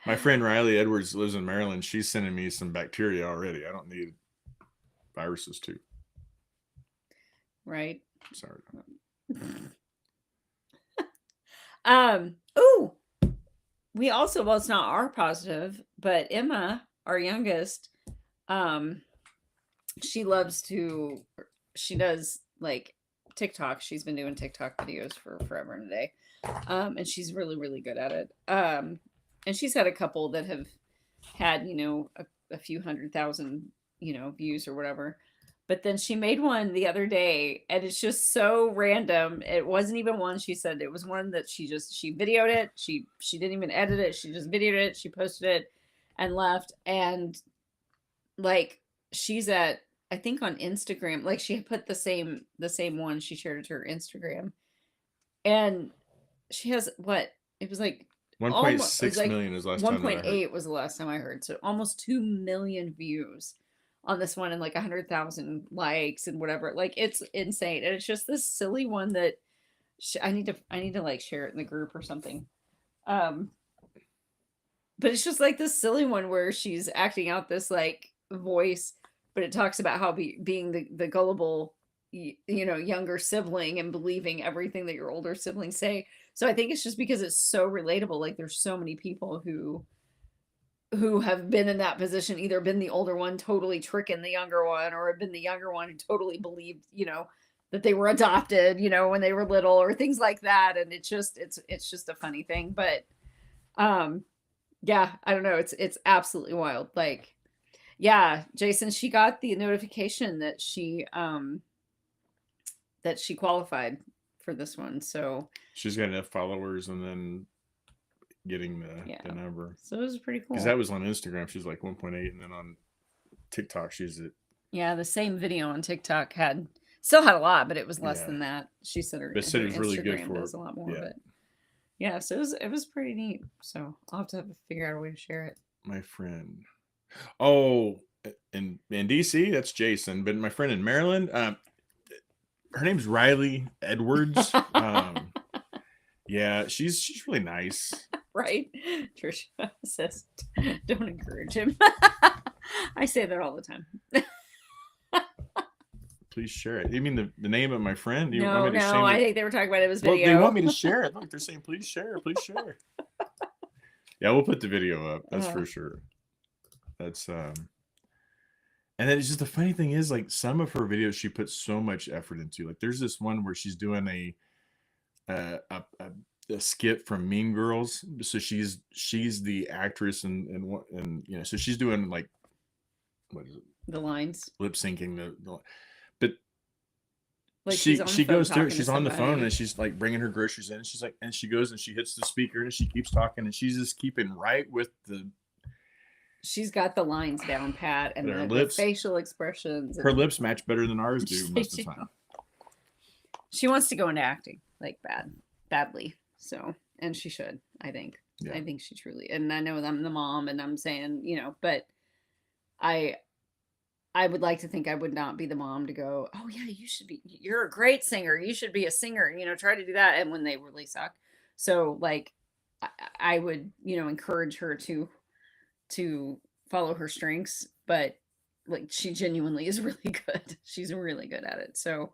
My friend Riley Edwards lives in Maryland. She's sending me some bacteria already. I don't need viruses too. Right. Sorry. Ooh. We also, well, it's not our positive, but Emma, our youngest, she does like TikTok. She's been doing TikTok videos for forever and a day. And she's really, really good at it. And she's had a couple that have had, a few 100,000, views or whatever. But then she made one the other day, and it's just so random. It wasn't even one she said. It was one that she videoed it. She didn't even edit it. She just videoed it. She posted it and left. And like, she's at, I think on Instagram, like she put the same one, she shared it to her Instagram. And she has what? It was like almost, it was 1.6 like million is the last time that I heard. 1.8 was the last time I heard. So almost 2 million views on this one and like 100,000 likes and whatever. Like it's insane. And it's just this silly one that I need to like share it in the group or something. But it's just like this silly one where she's acting out this like voice, but it talks about how being the gullible, younger sibling and believing everything that your older siblings say. So I think it's just because it's so relatable. Like there's so many people who have been in that position, either been the older one totally tricking the younger one, or have been the younger one who totally believed, that they were adopted, when they were little, or things like that. And it's just a funny thing. But yeah, I don't know. It's absolutely wild. Like, yeah, Jason, she got the notification that she qualified for this one. So she's got enough followers, and then getting the number. So it was pretty cool. Because that was on Instagram, she's like 1.8, and then on TikTok, she's at. Yeah, the same video on TikTok still had a lot, but it was less than that. She said her it was really good for does a lot more, but yeah, so it was pretty neat. So I'll have to figure out a way to share it. My friend, in DC, that's Jason, but my friend in Maryland, her name's Riley Edwards. Yeah, she's really nice. Right? Trisha says, don't encourage him. I say that all the time. Please share it. You mean the name of my friend? Do you want me to I think they were talking about it was video. Well, they want me to share it. Look, they're saying, please share. Yeah, we'll put the video up. That's for sure. That's and then it's just the funny thing is, like, some of her videos she puts so much effort into. Like there's this one where she's doing a skit from Mean Girls. So she's the actress and so she's doing like, what is it? The lines. Lip syncing the but like she goes through it. She's on the phone and she's like bringing her groceries in. And she's like, and she goes and she hits the speaker and she keeps talking and she's just keeping right with the. She's got the lines down pat and her lips, the facial expressions. Her lips match better than ours do most of the time. She wants to go into acting like badly. So, and she should, I think. Yeah. I think she truly, and I know I'm the mom and I'm saying, but I would like to think I would not be the mom to go, oh yeah, you're a great singer. You should be a singer, try to do that. And when they really suck. So like, I would, encourage her to follow her strengths, but like she genuinely is really good. She's really good at it. So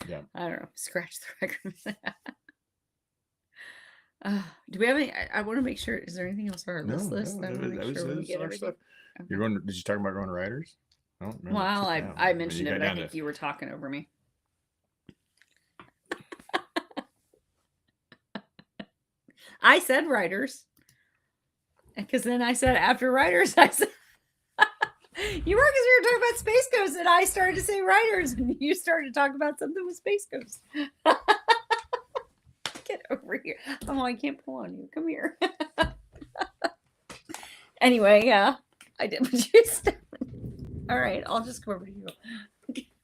yeah, I don't know, scratch the record. Do we have any? I want to make sure. Is there anything else on our list? That was our stuff. Okay. Did you talk about going to Writers? No, well, I mentioned it, but I think you were talking over me. I said Writers. Because then I said after Writers, I said, you were, because we were talking about Space Ghost, and I started to say Writers, and you started to talk about something with Space Ghost. Get over here. Oh, I can't pull on you. Come here. Anyway, yeah, I did what you said. All right, I'll just come over to you.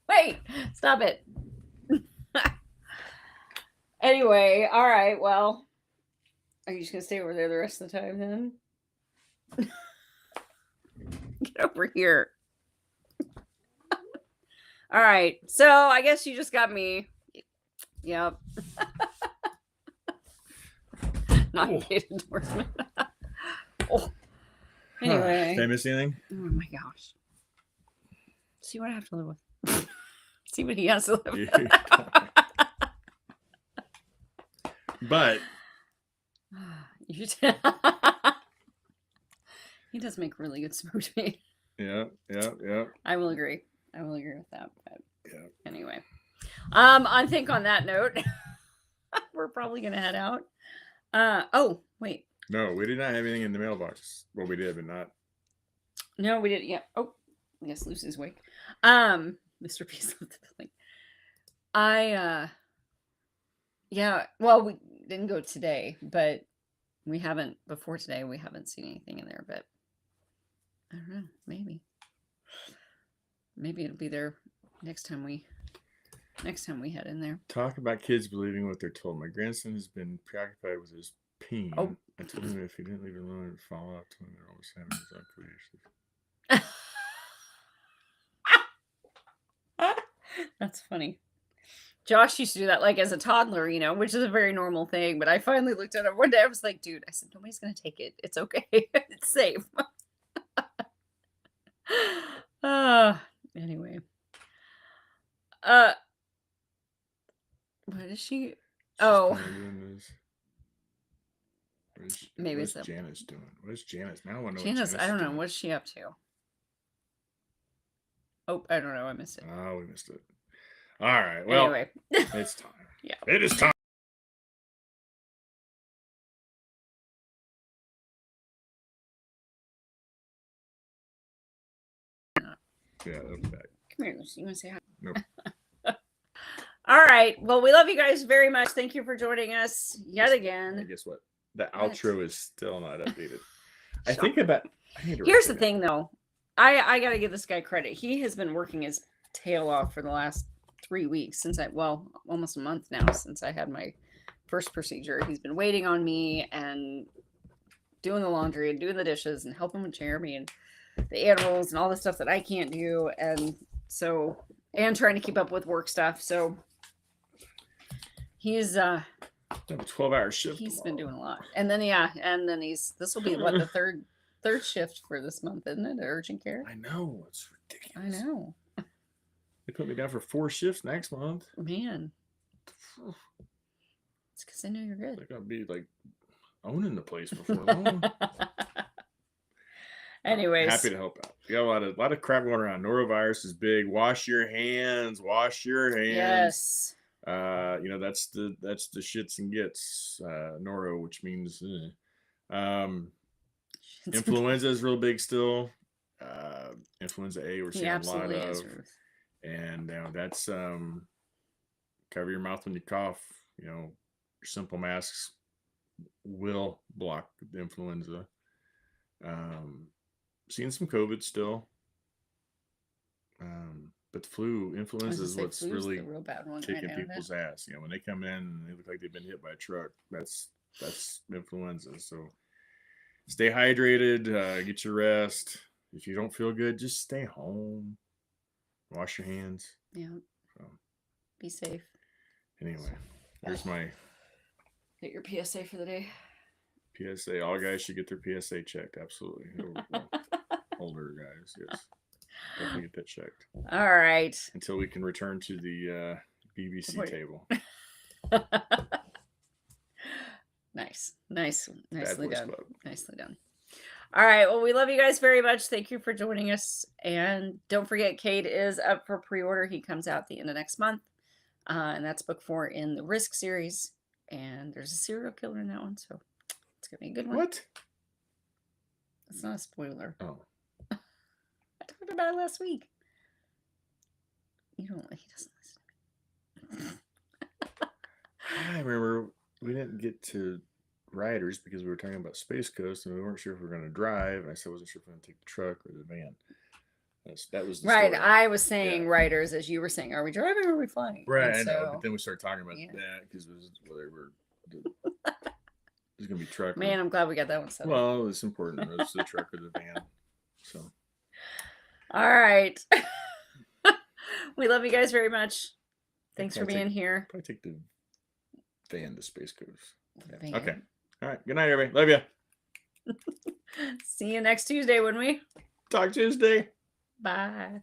Wait, stop it. Anyway, all right, well, are you just going to stay over there the rest of the time then? Get over here. All right, so I guess you just got me. Yep. Not a paid endorsement. Oh. Anyway. Did I miss anything? Oh my gosh. See what I have to live with. See what he has to live with. But he does make really good smoked meat. Yeah. I will agree with that. But yeah. Anyway, I think on that note, we're probably gonna head out. Oh wait. No, we did not have anything in the mailbox. Well, we did, but not. No, we didn't. Yeah. Oh, I guess Lucy's awake. Mr. Peace left the building. Yeah. Well, we didn't go today, but we haven't before today. We haven't seen anything in there, but I don't know. Maybe maybe it'll be there next time we head in there. Talk about kids believing what they're told. My grandson has been preoccupied with his peen. Oh. I told him if he didn't leave it alone, it would fall out to him. They're always having his own creation. That's funny. Josh used to do that like as a toddler, you know, which is a very normal thing. But I finally looked at him one day. I was like, dude, I said, nobody's going to take it. It's okay. It's safe. Anyway. What is she? She's Oh. kinda doing this. Maybe what's it's Janice doing? What is Janice? Now I want to know Janice, what I Janice don't is know. doing. What's she up to? Oh, I don't know. I missed it. Oh, we missed it. All right. Well, Anyway. it's time. Yeah. It is time. Yeah, that's back. Come here, Lucy. You want to say hi? Nope. All right. Well, we love you guys very much. Thank you for joining us yet And again. guess what? The What? outro is still not updated. I Shocker. think about. I need to Here's the write that thing, though. I got to give this guy credit. He has been working his tail off for the last 3 weeks since almost a month now since I had my first procedure. He's been waiting on me and doing the laundry and doing the dishes and helping with Jeremy and the animals and all the stuff that I can't do. And trying to keep up with work stuff. So he's I have a 12-hour shift. He's tomorrow. been doing a lot. And then this will be what, the third shift for this month, isn't it? Urgent care. I know, it's ridiculous. I know. They put me down for 4 shifts next month. Man. It's because I know you're They're good. gonna be like owning the place before long. Anyways. Happy to help out. You got a lot of crap going around. Norovirus is big. Wash your hands. Wash your hands. Yes. That's the shits and gets. Noro, which means influenza is real big still. Influenza A, we're He seeing a lot absolutely of. is, Ruth. And that's cover your mouth when you cough. Your simple masks will block the influenza. Seeing some COVID still. But the flu, influenza is what's really the real bad one kicking right now, people's ass. When they come in and they look like they've been hit by a truck, that's influenza. So stay hydrated, get your rest. If you don't feel good, just stay home. Wash your hands. Yeah. So, be safe. anyway, there's my Get your PSA for the day. PSA. All guys should get their PSA checked. Absolutely. Older guys, yes. Definitely get that checked. All right. Until we can return to the BBC table. Nice. Nicely done. Club. Nicely done. All right. Well, we love you guys very much. Thank you for joining us. And don't forget, Cade is up for pre-order. He comes out the end of next month. And that's book 4 in the Risk series. And there's a serial killer in that one. So it's going to be a good one. What? It's not a spoiler. Oh. I talked about it last week. He doesn't listen to me. I remember we didn't get to Riders because we were talking about Space Coast and we weren't sure if we were going to drive. And I said I wasn't sure if we were going to take the truck or the van. That was the right. story. I was saying Riders as you were saying, are we driving or are we flying? Right, And I know. But then we started talking about that because it was whatever. It's going to be truck. Man, I'm glad we got that one set up. Well, it's important. It's the truck or the van. So. All right. We love you guys very much. Thanks for being here. Probably take the van to Space Coast. Yeah. Okay. All right. Good night, everybody. Love you. See you next Tuesday, wouldn't we? Talk Tuesday. Bye.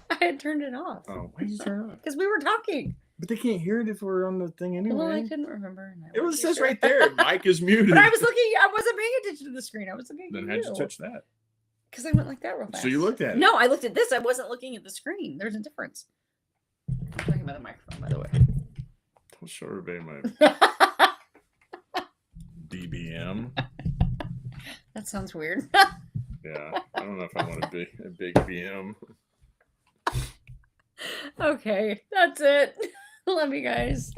I had turned it off. Oh, why did you turn it off? Because we were talking. But they can't hear it if we're on the thing anyway. Well, I couldn't remember. It says right there. Mic is muted. But I wasn't paying attention to the screen. I was looking at Then you. how'd you touch that? Because I went like that real fast. So you looked at it. No, I looked at this. I wasn't looking at the screen. There's a difference. I'm talking about the microphone, by the way. I'll show everybody my BBM. That sounds weird. Yeah, I don't know if I want a big BM. Okay, that's it. Love you guys.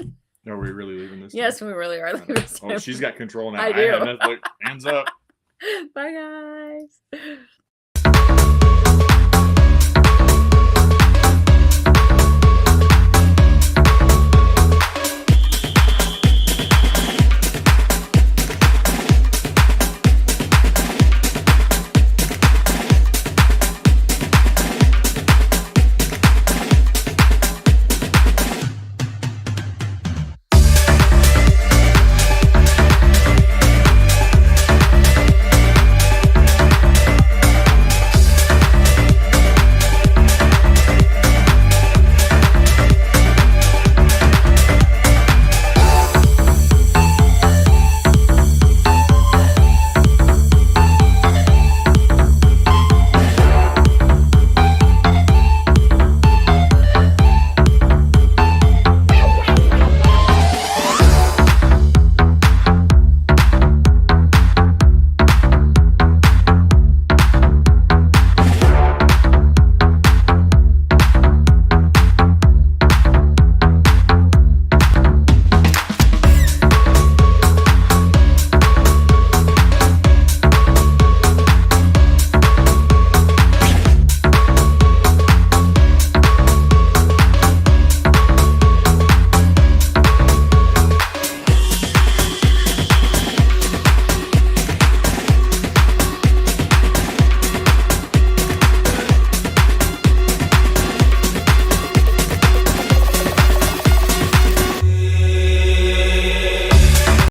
Are we really leaving this? Yes, time? we really are leaving this Oh, time. she's got control now. I had do. nothing. Look, hands up. Bye, guys.